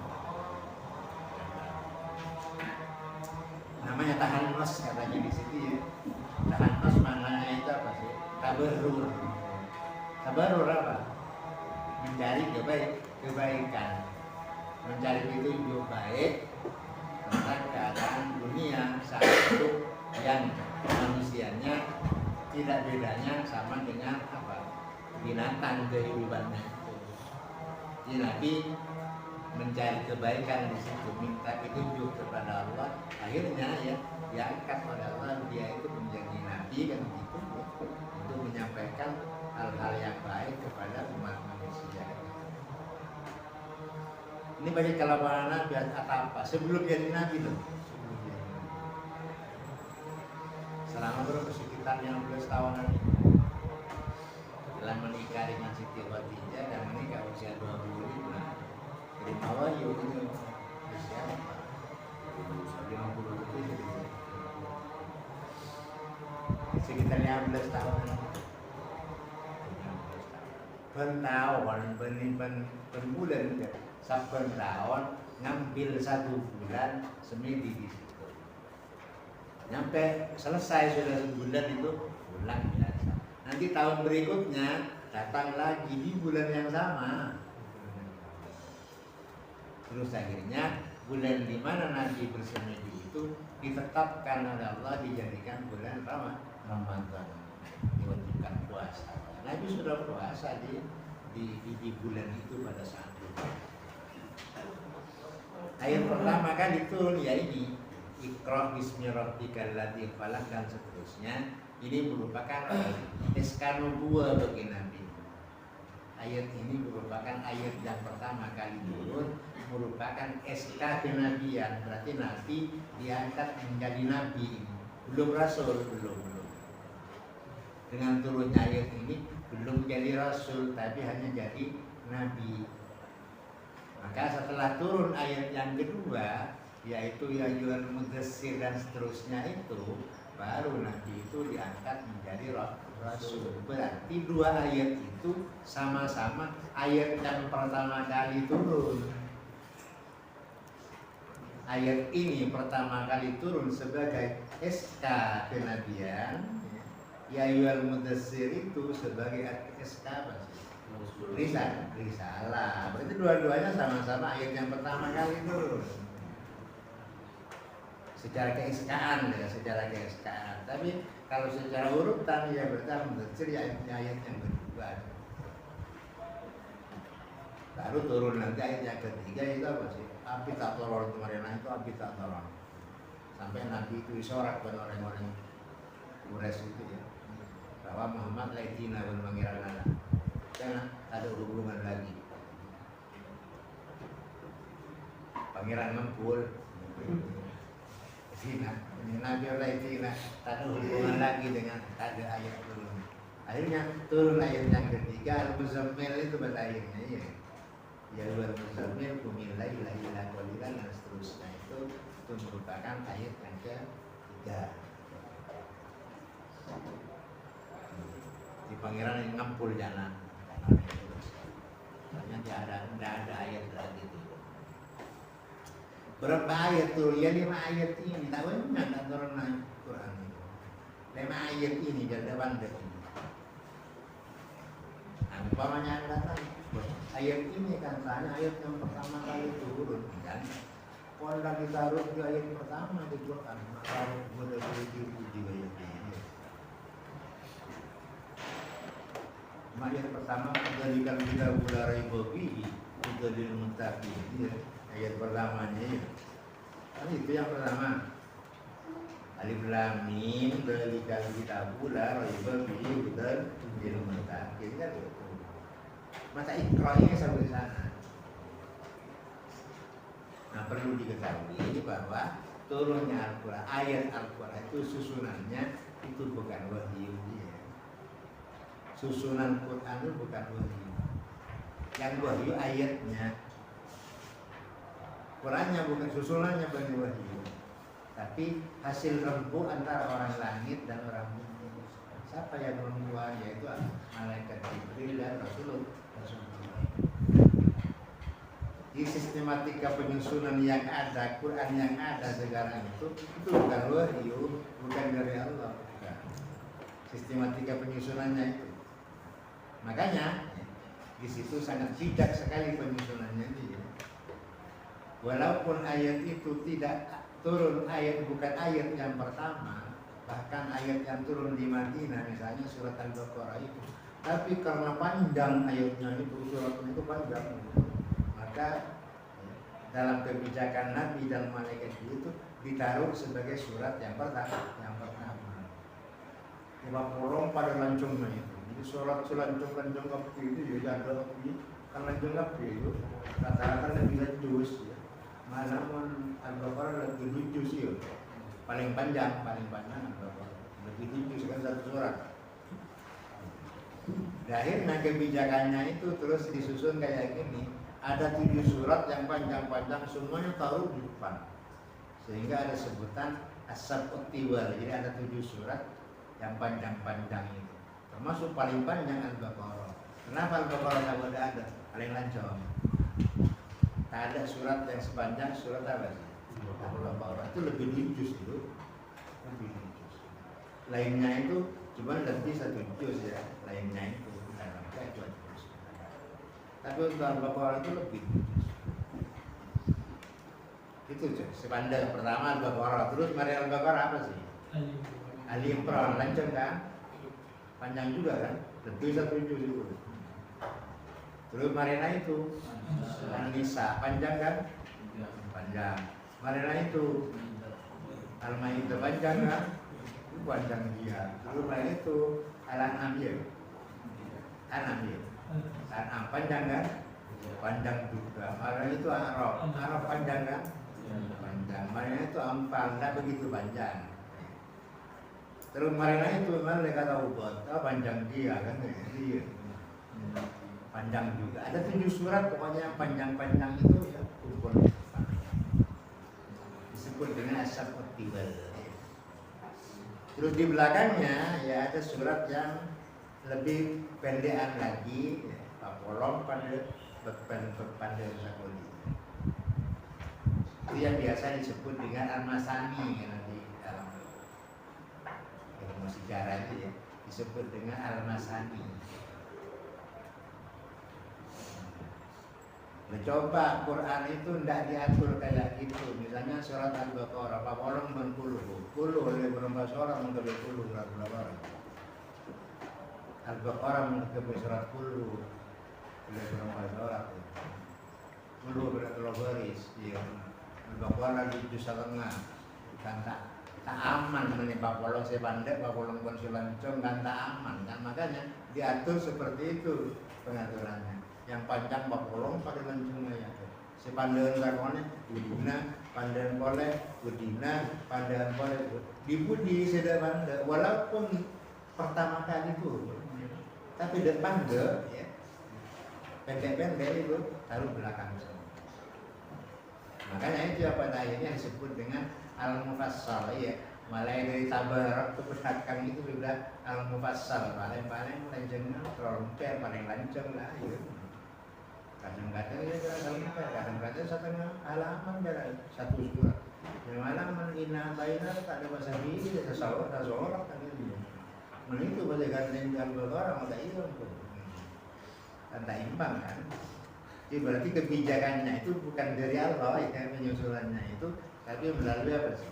Speaker 1: Namanya tahannos katanya di situ ya. Tahannos maknanya itu apa sih? Tabarrur. Tabarrur apa? Mencari kebaikan. Mencari petunjuk baik tentang keadaan dunia saat itu yang manusianya tidak bedanya sama dengan apa binatang kehidupannya itu. Jadi Nabi mencari kebaikan di situ, minta petunjuk kepada Allah. Akhirnya ya diangkat oleh Allah, dia itu menjadi nabi kan begitu ya, untuk menyampaikan hal-hal yang baik kepada umat manusia. Ini bagi kelabaran Nabi atau apa? Sebelum jadi nabi loh. Selama berapa sekitar 15 tahunan telah menikah dengan Siti Khadijah dan menikah usia 25 dari Mawayu itu usia 50 lebih sekitar 15 tahun. Berbulan saben tahun ngambil 1 bulan semedi di situ. Nyampe selesai sudah sebulan itu pulang biasa. Nanti tahun berikutnya datang lagi di bulan yang sama. Terus akhirnya bulan di mana Nabi bersemedi itu ditetapkan oleh Allah dijadikan bulan Ramadan, diwajibkan puasa. Nabi sudah puasa di bulan itu pada saat itu. Ayat pertama kali turun ya ini Iqra bismi rabbikal ladzi khalaq dan seterusnya. Ini merupakan SK nubuwah bagi Nabi. Ayat ini merupakan ayat yang pertama kali turun, merupakan SK kenabian. Berarti Nabi diangkat menjadi Nabi. Belum Rasul, belum. Dengan turunnya ayat ini belum jadi Rasul, tapi hanya jadi Nabi. Maka setelah turun ayat yang kedua, yaitu ya ayyuhal mudaththir dan seterusnya itu, baru Nabi itu diangkat menjadi Rasul. Berarti dua ayat itu sama-sama ayat yang pertama kali turun. Ayat ini pertama kali turun sebagai SK kenabian. Ya ayyuhal mudaththir itu sebagai SK risalah. Berarti dua-duanya sama-sama ayat yang pertama kali turun. Secara keiskaan ya, secara keiskaan. Tapi kalau secara urutan ya berarti mudaththir ya ayat yang kedua. Baru turun nanti ayat yang ketiga itu apa sih? Api tak tolong kemarin itu api tak tolong. Sampai Nabi itu disorak dengan orang-orang Quraisy itu ya. Bahwa Muhammad laitina dan pangeran Allah. Karena ada hubungan lagi. Pangeran Mempul. Nabi Al-Laitina tak ada hubungan lagi dengan ada ayat turun. Akhirnya turun ayat yang ketiga Al-Muzammil itu pada akhirnya ya. Ya Al-Muzammil qumil laila illa qalilan dan seterusnya itu merupakan ayat yang ketiga. Di pangeran yang ngampul jalan. Karena tidak ada ayat lagi itu. Berapa ayat tuh? Ya 5 ayat ini. Tak banyak tak turun Quran itu. 5 ayat ini dari depan ini. Umpamanya yang datang ayat ini kan tanya ayat yang pertama kali turun kan. Kalau ditaruh di ayat pertama di Quran, maka boleh dipuji ayat ini. Ayat pertama menjadikan kita budaya bobi untuk dilmuttaqin. Ayat pertamanya ya. Kan itu yang pertama. Alif lam mim dzalikal kitabu la raiba fihi hudan lil muttaqin kan itu. Masa Iqra-nya sampai sana. Nah, perlu diketahui bahwa turunnya Al-Qur'an, ayat Al-Qur'an itu susunannya itu bukan wahyu ya. Susunan Quran itu bukan wahyu. Yang wahyu ayatnya. Qurannya bukan susunannya bagi wahyu, tapi hasil rembuh antara orang langit dan orang bumi. Siapa yang membuat? Yaitu malaikat Jibril dan Rasulullah. Di sistematika penyusunan yang ada, Quran yang ada sekarang itu bukan wahyu, bukan dari Allah. Bukan. Sistematika penyusunannya itu. Makanya di situ sangat bijak sekali penyusunannya ini. Walaupun ayat itu tidak turun bukan ayat yang pertama, bahkan ayat yang turun di Madinah misalnya surat Al-Baqarah itu, tapi karena panjang ayatnya itu suratnya itu panjang, maka dalam kebijakan Nabi dan malaikat itu ditaruh sebagai surat yang pertama. Lima polong pada lancungnya itu, jadi surat lancung kapi itu ya ada kapi, kan lancung kapi itu rata-rata lebih lanjut. Malaman Al-Baqarah lebih lucu sih, paling panjang Al-Baqarah lebih lucu kan satu surat. Akhirnya kebijakannya itu terus disusun kayak gini, ada 7 surat yang panjang-panjang semuanya taruh di depan, sehingga ada sebutan as-sab'ut tiwal. Jadi ada 7 surat yang panjang-panjang itu, termasuk paling panjang Al-Baqarah. Kenapa Al-Baqarah ada paling lancong? Tak ada surat yang sepanjang surat apa sih? Al-Baqarah itu lebih juz itu, lebih juz. Lainnya itu cuma lebih 1 juz ya, lainnya itu bukan sampai 2 juz. Tapi untuk Al-Baqarah itu lebih juz. itu sepandang pertama Al-Baqarah, terus mari Al-Baqarah apa sih? Ali Imran, lancang kan? Panjang juga kan? Lebih 1 juz itu. Terus Marina itu An-Nisa, panjang kan? Panjang. Marina itu Al-Maidah, panjang kan? Panjang dia. Terus Marina itu Al-An'am ya? An'am ya? An'am panjang kan? Panjang juga. Marina itu Araf, Araf panjang kan? Panjang. Marina itu Anfal, tidak begitu panjang. Terus Marina itu mana kata Ubud, panjang dia kan? Dia panjang juga. Ada 7 surat pokoknya yang panjang-panjang itu ya kumpul. Disebut dengan As-Sab'ut Tiwal. Terus di belakangnya ya ada surat yang lebih pendekan lagi, Papolong pada berpandai sakoli. Itu yang biasa disebut dengan Al-Masani di dalam ilmu sejarah itu ya, disebut dengan Al-Masani. Coba Quran itu tidak diatur kayak gitu. Misalnya surat Al-Baqarah, Papolong berpuluh oleh berapa surat mencapai puluh berapa. Al-Baqarah mencapai surat puluh oleh berapa surat. Puluh berapa baris. Al-Baqarah di juz setengah. Kan tak aman menimpa Papolong sebandek, Papolong pun sulancong kan tak aman. Kan makanya diatur seperti itu pengaturannya. Yang panjang Papolong pada lancungnya ya. Sepandangan sakone Udina, pandangan boleh Udina, pandangan boleh dibudi sudah banda. Walaupun pertama kali itu, tapi depan de, ya, pendek-pendek itu taruh belakang semua. Makanya itu pada akhirnya disebut dengan Al-Mufassal ya. Mulai dari Tabarak ke Perhatikan itu sudah Al-Mufassal. Paling-paling lancengnya trompet paling lanceng lah ya. Kadang-kadang ya kadang-kadang setengah halaman jalan 1 surat. Yang halaman ina baina tak ada bahasa ini, seseorang tak ada. Itu bahasa gandeng Al-Baqarah maka itu kan tak imbang kan. Jadi berarti kebijakannya itu bukan dari Allah ya, penyusulannya itu, tapi melalui apa sih?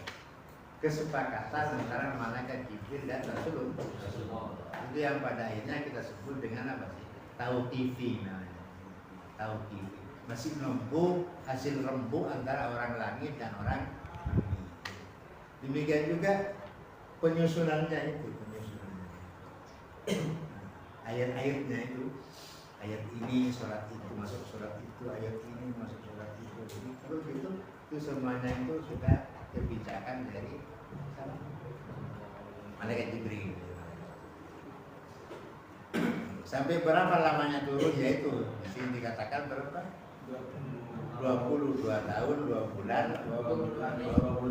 Speaker 1: Kesepakatan antara malaikat Jibril dan Rasulullah. Itu yang pada akhirnya kita sebut dengan apa sih? Tauqifi namanya. Tauqifi. Masih menunggu hasil rembuk antara orang langit dan orang bumi. Demikian juga penyusunannya itu, ayat-ayatnya itu, ayat ini surat itu masuk surat itu, ayat ini masuk surat itu. Terus itu semuanya itu sudah kebijakan dari malaikat Jibril. Sampai berapa lamanya turun, yaitu mesti dikatakan berapa? 22 tahun, 2 bulan, 22 tahun.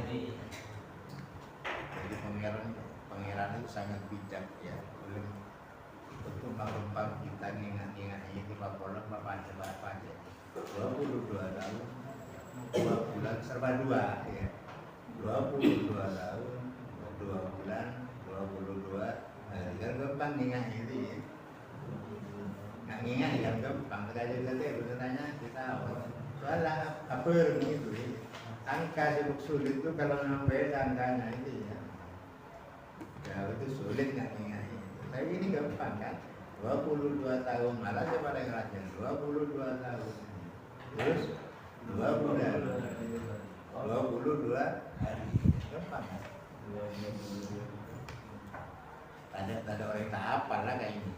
Speaker 1: Jadi pangeran itu sangat bijak ya. Belum tumpang-tumpang kita ingat-ingat ini Papolong bapak aja. 22 tahun, 2 bulan serba 2 ya. 22 tahun, 2 bulan, 22. Kan gampang ingat itu ya. Nggak ingat yang gampang. Tadi sebenarnya kita soalnya apa itu ya. Angka sibuk sulit itu kalau memang beda angkanya itu ya. Ya itu sulit nggak ingat itu. Tapi ini gampang kan. 22 tahun malah saya paling rajin. 22 tahun. Terus 2 bulan. 22 hari. Gampang kan? Ada orang tak apa lah kayak ini.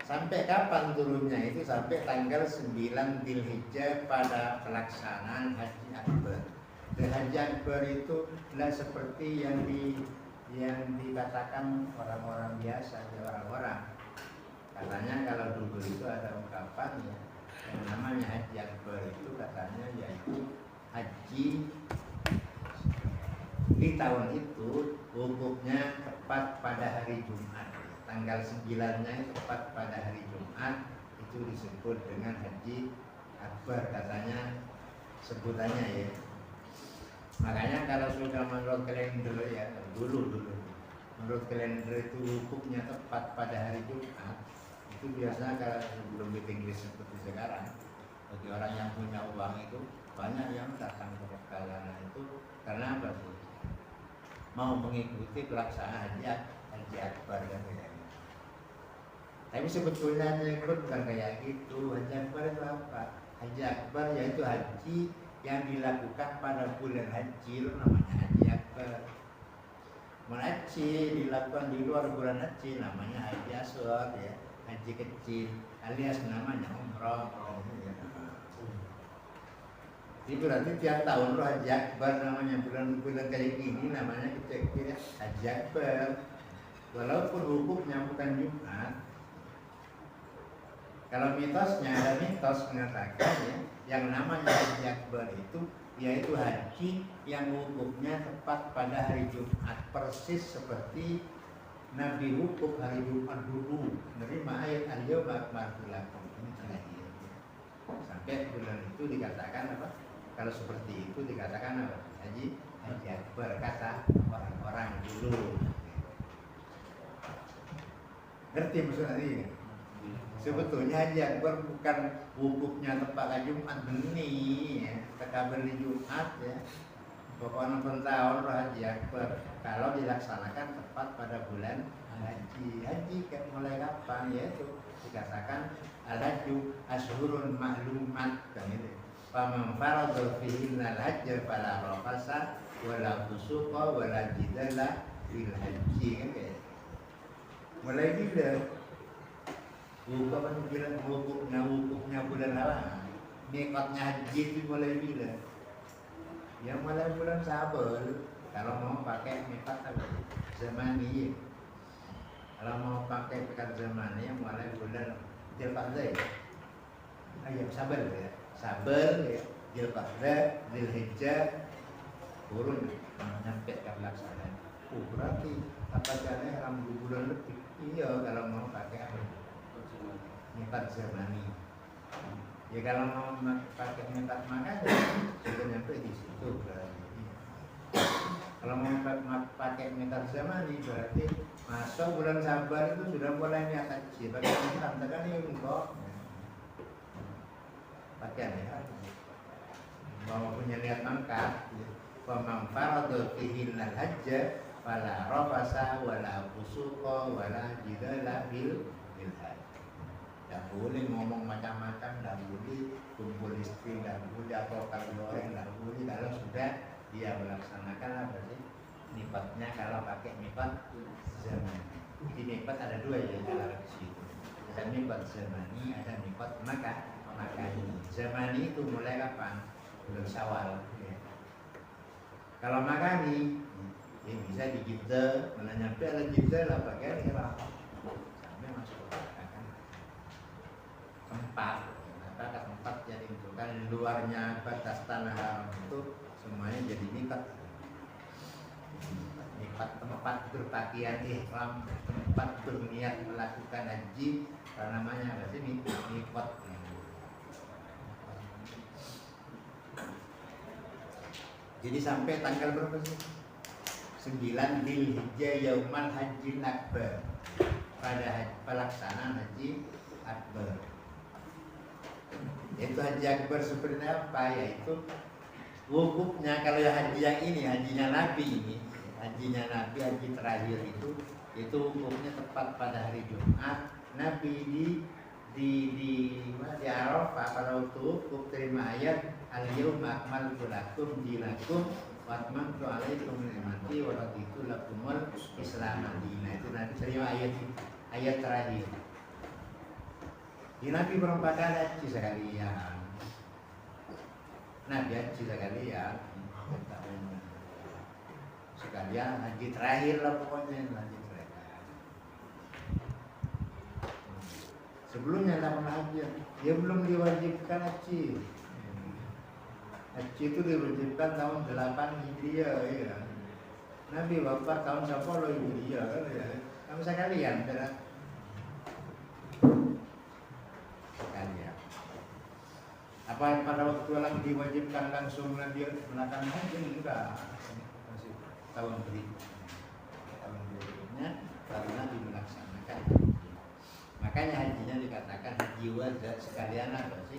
Speaker 1: Sampai kapan turunnya itu? Sampai tanggal 9 Dzulhijjah pada pelaksanaan Haji Akbar. Dan Haji Akbar itu tidak seperti yang dikatakan orang-orang biasa, orang-orang. Katanya kalau dulu itu ada ungkapan ya, yang namanya Haji Akbar itu katanya yaitu haji di tahun itu hukumnya tepat pada hari Jumat. Tanggal 9-nya tepat pada hari Jumat, itu disebut dengan Haji Akbar katanya sebutannya ya. Makanya kalau sudah menurut kalender ya, dulu menurut kalender itu hukumnya tepat pada hari Jumat, itu biasanya kalau sebelum meeting Inggris seperti sekarang Bagi orang yang punya uang itu banyak yang datang ke Mekah itu karena apa sih? Mau mengikuti pelaksanaan haji akbar kan kayak gitu. Tapi sebetulnya yang bukan kayak gitu. Haji akbar itu apa? Haji akbar yaitu haji yang dilakukan pada bulan haji, itu namanya haji akbar. Haji dilakukan di luar bulan haji namanya haji asghar ya, haji kecil alias namanya umroh. Jadi berarti tiap tahun lo haji akbar namanya, bulan-bulan kayak gini namanya kita haji akbar. Walaupun hukumnya bukan Jumat. Kalau mitosnya ada mitos mengatakan ya, yang namanya haji akbar itu yaitu haji yang hukumnya tepat pada hari Jumat, persis seperti Nabi hukum hari Jumat dulu menerima ayat al-yawma akmaltu lakum ini terakhir. Sampai bulan itu dikatakan apa? Kalau seperti itu dikatakan apa? Haji akbar kata orang-orang dulu. Ngerti maksudnya ini? Sebetulnya haji akbar bukan wukufnya tepat Jumat benih ya, terkabel di Jumat ya. Pokoknya tahun haji akbar kalau dilaksanakan tepat pada bulan haji. Haji mulai kapan? Yaitu dikatakan al-hajju ashhurun ma'lumat kan itu. Faman faradha fihinna al-hajja fala rafasa wala fusuqa wala jidala fil haji kan kayak. Mulai bila wukufnya bulan apa? Mikotnya haji itu mulai bila? Ya mulai bulan Syawal. Kalau mau pakai mikot apa? Zamani. Kalau mau pakai mikot zamani mulai bulan Dzulqa'dah. Ayam Sabar ya. Sabar ya. Dzulqa'dah, Dzulhijjah turun sampai ke pelaksanaan. Berarti apa caranya dalam 2 bulan lebih? Iya kalau mau pakai apa? Mikot zamani. Ya kalau mau pakai mikot makanya sudah nyampe di situ berarti. Kalau mau pakai mikot zamani berarti masuk bulan Sabar itu sudah mulai niat haji. Pakai mikot kan ini kok. Pakai ya. Mau punya niat mangkat. Faman faradha fihinna al-hajja fala rafasa wala fusuqa wala jidala bil hajj. Tidak boleh ngomong macam-macam, tidak boleh kumpul istri, tidak boleh atau goreng, tidak boleh kalau sudah dia melaksanakan apa sih mikotnya. Kalau pakai mikot zamani, di mikot ada 2 ya dalam situ. Ada mikot zamani, ada mikot makani. Zamani itu mulai kapan? Bulan Syawal. Ya. Kalau makani, ya bisa di Jeddah, mana nyampe ada Jeddah lah pakai ihram sampai masuk tempat yang ditentukan di luarnya batas tanah haram itu semuanya jadi mikot tempat berpakaian ihram, tempat berniat melakukan haji, namanya apa sih mikot. Jadi sampai tanggal berapa sih? 9 Dzulhijjah Yaumal Hajjil Akbar, pada pelaksanaan haji akbar. Itu haji akbar seperti apa? Yaitu wukufnya kalau haji yang ini, hajinya Nabi ini, hajinya Nabi, haji terakhir itu wukufnya tepat pada hari Jumat. Nabi di Arafah pada waktu wukuf terima ayat al-yawma akmaltu lakum dinakum wa atmamtu alaikum ni'mati wa raditu lakumul Islam madinah. Itu Nabi terima ayat terakhir. Di Nabi berempat kali haji sekalian. Nabi haji sekalian. Sekalian haji terakhir lah pokoknya, haji terakhir. Sebelumnya tak pernah haji, dia belum diwajibkan haji. Haji itu diwajibkan tahun 8 Hijriah ya. Nabi Bapak tahun 10 Hijriah kan ya. Kamu sekalian kan? Sekalian. Apa pada waktu yang diwajibkan langsung Nabi melakukan haji? Enggak. Masih tahun berikutnya baru Nabi melaksanakan. Makanya hajinya dikatakan haji wada, sekalian apa sih?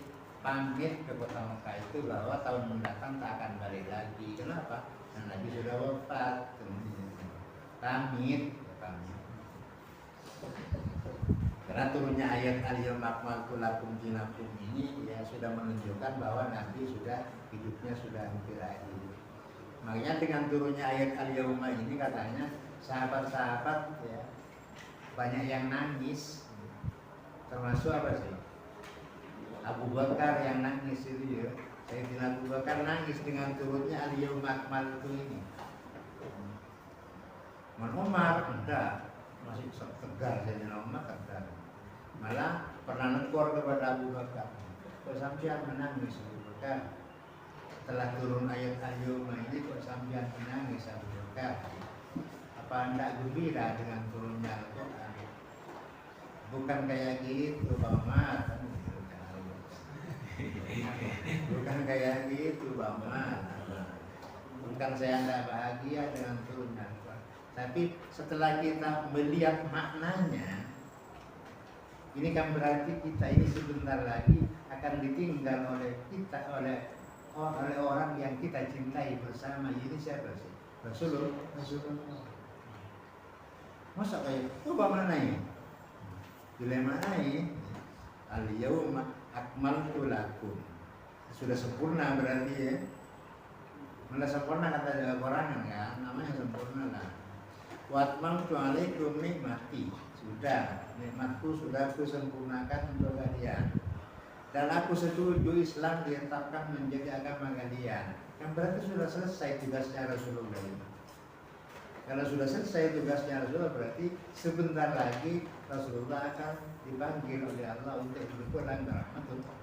Speaker 1: pamit ke kota Mekah itu bahwa tahun mendatang tak akan balik lagi. Kenapa? Karena Nabi sudah wafat. Pamit. Karena turunnya ayat al-yawma akmaltu lakum dinakum ini ya sudah menunjukkan bahwa Nabi sudah hidupnya sudah hampir akhir. Makanya dengan turunnya ayat al-yawma ini katanya sahabat-sahabat ya banyak yang nangis. Termasuk apa sih? Abu Bakar yang nangis itu ya. Sayyidina Abu Bakar nangis dengan turunnya al-yawma akmaltu ini. Umar enggak, masih tegar Sayyidina Umar tegar. Malah pernah negor kepada Abu Bakar. Kok sampean menangis Abu Bakar? Setelah turun ayat al-yawma ini kok sampean menangis Abu Bakar? Apa anda gembira dengan turunnya Al-Quran? Bukan kayak gitu Pak Umar. Bukan kayak gitu Pak Umar. Bukan saya tidak bahagia dengan turunnya Al-Quran. Tapi setelah kita melihat maknanya, ini kan berarti kita ini sebentar lagi akan ditinggal oleh kita, oleh orang yang kita cintai bersama. Ini siapa sih? Rasulullah. Masa kayak itu bagaimana ini? Dilema ini al-yawma akmaltu lakum. Sudah sempurna berarti ya. Malah sempurna kata Al-Quran kan, namanya sempurna lah. Wa atmamtu alaikum nikmati. Sudah, nikmatku sudah aku sempurnakan untuk kalian. Dan aku setuju Islam ditetapkan menjadi agama kalian. Yang berarti sudah selesai tugasnya Rasulullah ini. Kalau sudah selesai tugasnya Rasulullah berarti sebentar lagi Rasulullah akan dipanggil oleh Allah untuk berpulang ke rahmatullah.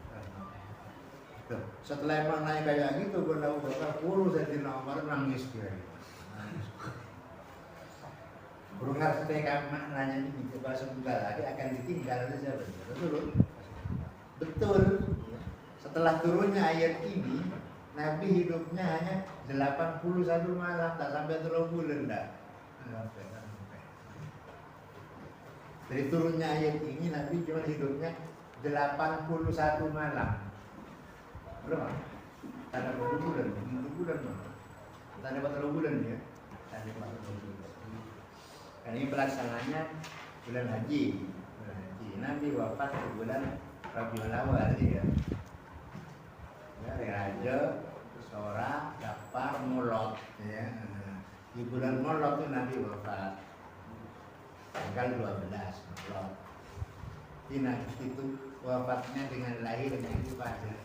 Speaker 1: Setelah emang naik kayak gitu, Bunda Abu Bakar puluh Sayyidina Umar nangis dia. Berungar setelah maknanya ini coba sebentar lagi akan ditinggal oleh siapa? Betul. Setelah turunnya ayat ini, Nabi hidupnya hanya 81 malam, tak sampai 3 bulan dah. Dari turunnya ayat ini Nabi cuma hidupnya 81 malam. Berapa? Tak ada 2 bulan, 2 bulan. Tak ada 4 bulan ya. Tak ada 4 bulan. Dan ini pelaksananya bulan haji. Nabi wafat di bulan Rabiul Awal ya. Hari Raja, Sora, Gafar, Mulot ya. Di bulan Mulot itu Nabi wafat. Tanggal 12 Mulot. Di Nabi itu wafatnya dengan lahirnya itu pada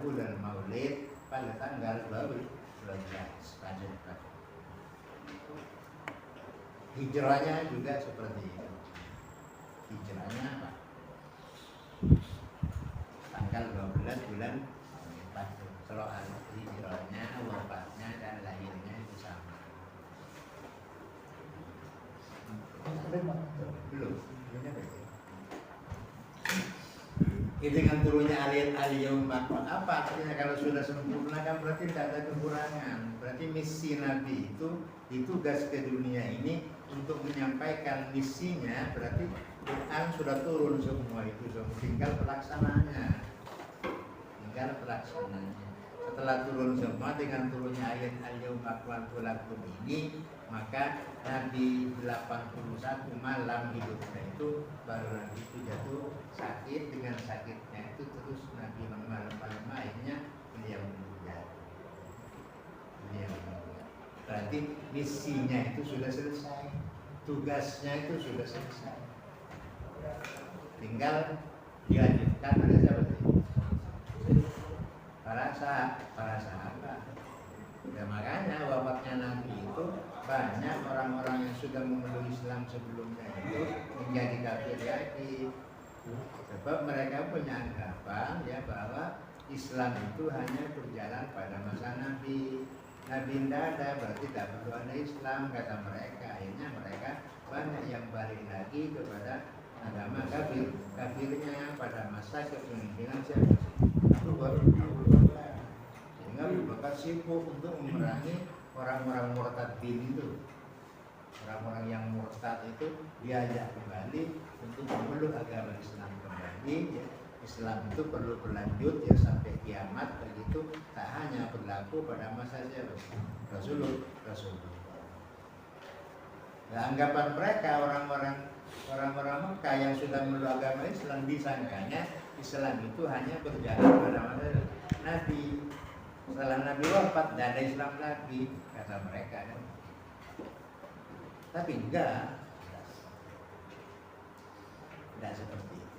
Speaker 1: bulan Maulid pada tanggal 12 pada hijrahnya juga seperti itu. Hijrahnya apa? Tanggal 12 bulan 4. Kalau hijrahnya, wafatnya dan lahirnya itu sama. Belum. Dengan turunnya ayat al-yawma apa artinya? Kalau sudah sempurna kan berarti tidak ada kekurangan. Berarti misi Nabi itu ditugas ke dunia ini untuk menyampaikan misinya. Berarti Quran sudah turun semua itu, tinggal pelaksanaannya. Setelah turun semua dengan turunnya ayat al-yawma akmaltu lakum ini, maka Nabi 81 malam hidupnya itu baru Nabi itu jatuh sakit. Dengan sakitnya itu terus Nabi malam-malam akhirnya beliau meninggal. Berarti misinya itu sudah selesai, tugasnya itu sudah selesai, tinggal dilanjutkan oleh siapa? Para sahabat. Ya makanya wafatnya Nabi itu banyak orang-orang yang sudah memeluk Islam sebelumnya itu menjadi kafir lagi. Sebab mereka punya anggapan ya bahwa Islam itu hanya berjalan pada masa Nabi. Nabi tidak ada, berarti tidak perlu ada Islam kata mereka. Akhirnya mereka banyak yang balik lagi kepada agama kafirnya pada masa kepemimpinan siapa? Abu Bakar. Sehingga Abu Bakar sibuk untuk memerangi orang-orang murtadin itu. Orang-orang yang murtad itu diajak kembali untuk memeluk agama Islam kembali. Jadi Islam itu perlu berlanjut ya sampai kiamat, begitu tak hanya berlaku pada masa siapa? Rasulullah. Nah, anggapan mereka orang-orang Mekah yang sudah meluk agama Islam, disangkanya Islam itu hanya berjalan pada masa Nabi. Setelah Nabi wafat, tidak ada Islam lagi, kata mereka kan. Tapi enggak seperti itu.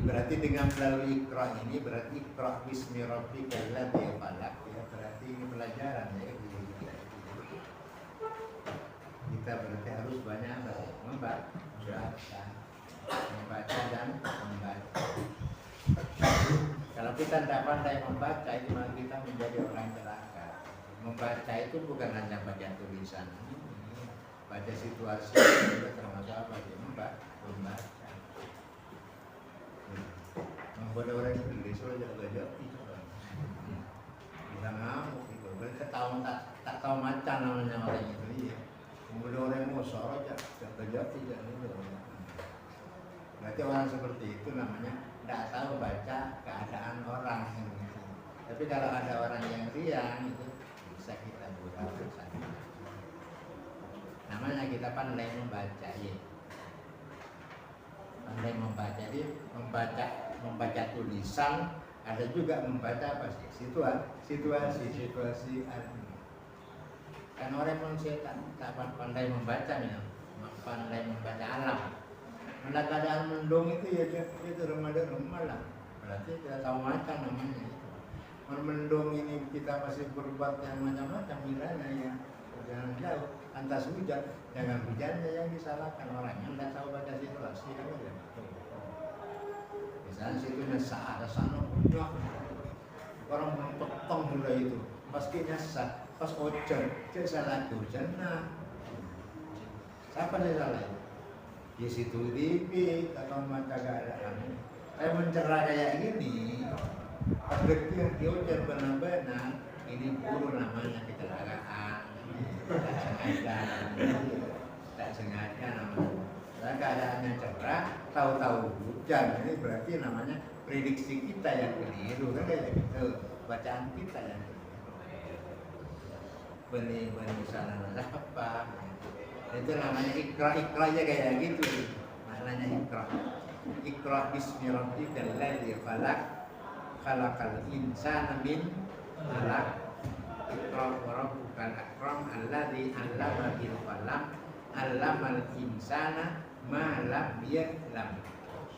Speaker 1: Berarti dengan melalui Iqra ini, berarti Iqra bismi rabbikal ladzi khalaq, ya, berarti ini pelajaran ya. Kita berarti harus banyak membaca dan membaca. Kalau kita tidak pandai membaca, itu malah kita menjadi orang celaka. Membaca itu bukan hanya baca tulisan, baca situasi juga termasuk apa sih? Membaca. Membuat orang itu di Solo jaga-jaga itu bisa ngamuk itu. Ketahuan tak tahu macam namanya orang itu. Iya. Kemudian orang mau sorot jaga-jaga tidak itu. Berarti orang seperti itu namanya tidak tahu baca keadaan orang. Tapi kalau ada orang yang riang itu bisa kita gunakan. Namanya kita pandai membaca ya. Pandai membaca, jadi membaca tulisan, ada juga membaca apa sih? Situasi. Kan orang manusia tak pandai membaca ya, pandai membaca alam. Pada keadaan mendung itu ya itu remah lah. Berarti kita tahu macam namanya. Mendung ini kita masih berbuat yang macam-macam miranya ya. Jangan jauh, antas hujan, jangan hujannya yang disalahkan orang yang tidak tahu baca situasi aja. Misalnya situnya saat sana hujan, orang potong mulai itu, pasti nyasar, pas hujan, dia salah hujan, nah siapa yang salah itu? Di situ TV atau mata keadaan. Saya mencerah kayak gini, pas detik hujan benar-benar, ini puru namanya kecelakaan. Tak sengaja namanya. Nah, keadaannya cerah, tahu-tahu hujan, ini berarti namanya prediksi kita yang keliru kan kayak gitu, bacaan kita yang keliru. Benih-benih salah apa? Itu namanya ikra-ikranya kayak gitu. Maknanya ikra bismi rabbikal ladzi khalaq, khalaqal insana min 'alaq. Iqra wa rabbukal akram alladzi 'allama bil qalam 'allamal insana ma lam ya'lam.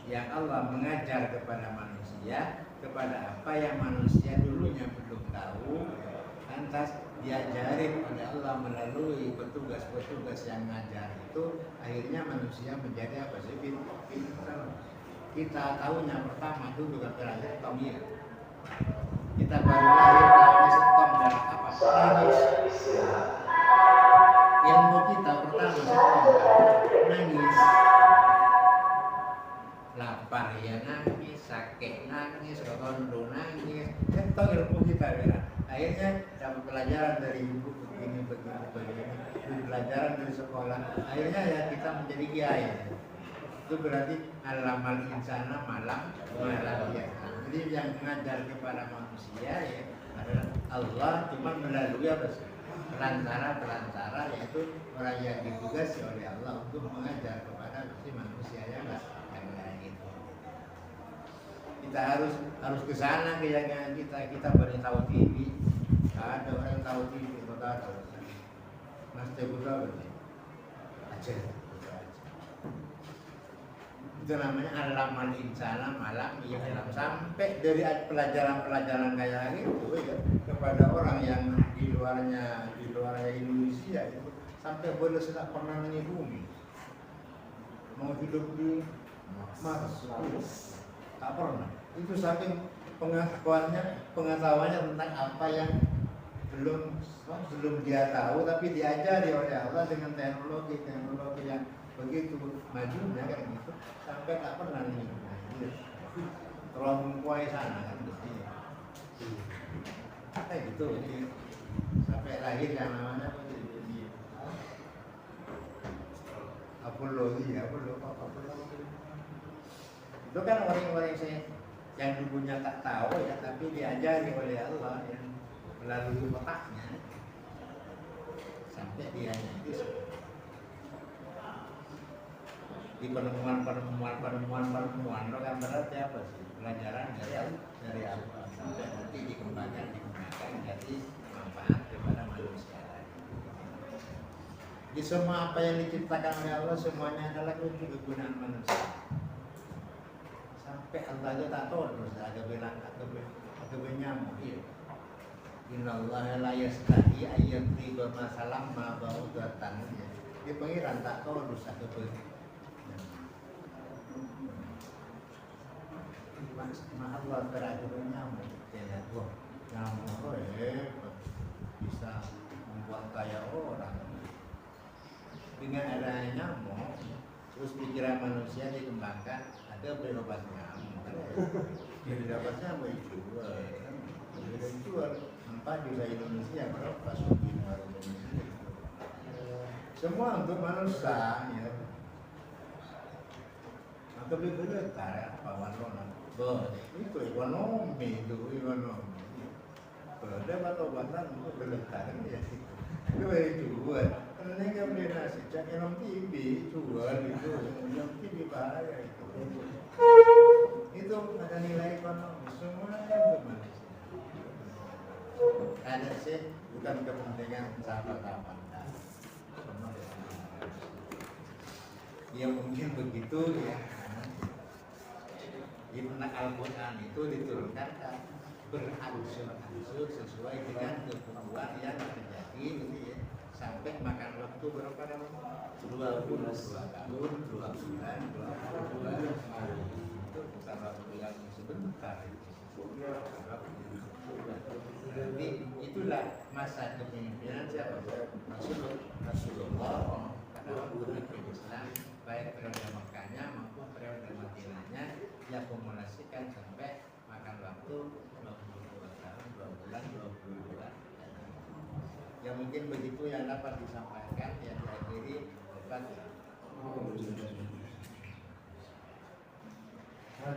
Speaker 1: Yang Allah mengajar kepada manusia kepada apa yang manusia dulunya belum tahu, lantas diajarin oleh Allah melalui petugas-petugas yang ngajar itu, akhirnya manusia menjadi apa sih? Pintar. Kita tahunya pertama dulu kan terakhir tomia. Kita baru lahir tapi setom dan apa? Nangis. Ilmu kita pertama setom, nangis. Lapar ya nangis, sakit nangis, kondo nangis. Itu ilmu kita ya. Akhirnya dapat pelajaran dari ibu begini, pelajaran dari sekolah. Akhirnya ya kita menjadi kiai. Itu berarti alamal insana malam ya. Jadi yang mengajar kepada manusia ya adalah Allah, cuma melalui apa sih? Perantara yaitu orang yang ditugasi oleh Allah untuk mengajar kepada manusia yang lain itu. Kita harus ke sana keyakinan kita beritahu TV. Ada orang yang tahu TV, kota Mas Teguda berarti Aceh. Itu namanya alamal insana malam ya, sampai dari pelajaran kayak gitu ya kepada orang yang di luarnya Indonesia itu, sampai boleh sudah pernah naik bumi, mau hidup di Mars, tak pernah. Itu saking pengetahuannya tentang apa yang belum dia tahu, tapi diajari oleh Allah dengan teknologi yang begitu majunya kan gitu, sampai tak pernah nih terlalu menguasai sana kan kayak gitu. Jadi sampai lahir yang namanya apa perlu iya perlu apa perlu. Itu kan orang-orang yang dulunya tak tahu ya, tapi diajari oleh Allah yang melalui otaknya sampai dia itu di pertemuan itu kan berarti apa sih, pelajaran dari Allah sampai nanti dikembangkan jadi manfaat kepada manusia. Di semua apa yang diciptakan oleh Allah semuanya adalah untuk kegunaan manusia. Sampai Allah aja tak tahu terus ada bilang atau nyamuk. Innallaha la yastahi ayyadriba masalam ma ba'udatan. Dia pengiran tak tahu dosa kebenaran. Allah terakhir nyamuk. Ya, wah, nyamuk bisa membuat kaya orang. Dengan adanya nyamuk, terus pikiran manusia dikembangkan, ada berobat nyamuk. Jadi dapat nyamuk jual. Empat juta Indonesia berapa suku Indonesia? Semua untuk manusia ya. Maka berbeda cara pawanan. Itu ekonomi. Ada obat-obatan untuk berlebihan ya. Itu jual. Karena nggak beli nasi, cak minum TB jual itu, minum TB bahaya itu. Itu ada nilai ekonomi. Semuanya untuk manusia. Ada sih bukan kepentingan sahabat-sahabat. Ya mungkin begitu ya. Karena Al-Quran itu diturunkan berangsur-angsur sesuai dengan kebutuhan yang terjadi gitu ya. Sampai makan waktu berapa lama? 22 tahun, 2 bulan, 22 hari. Itu bukan waktu yang sebentar. Jadi itulah masa kepemimpinan siapa? Rasulullah karena waktu Islam baik periode Mekkahnya maupun periode Madinahnya diakumulasikan sampai makan waktu 22 tahun, 2 bulan, 22 bulan. Ya mungkin begitu yang dapat disampaikan, yang diakhiri.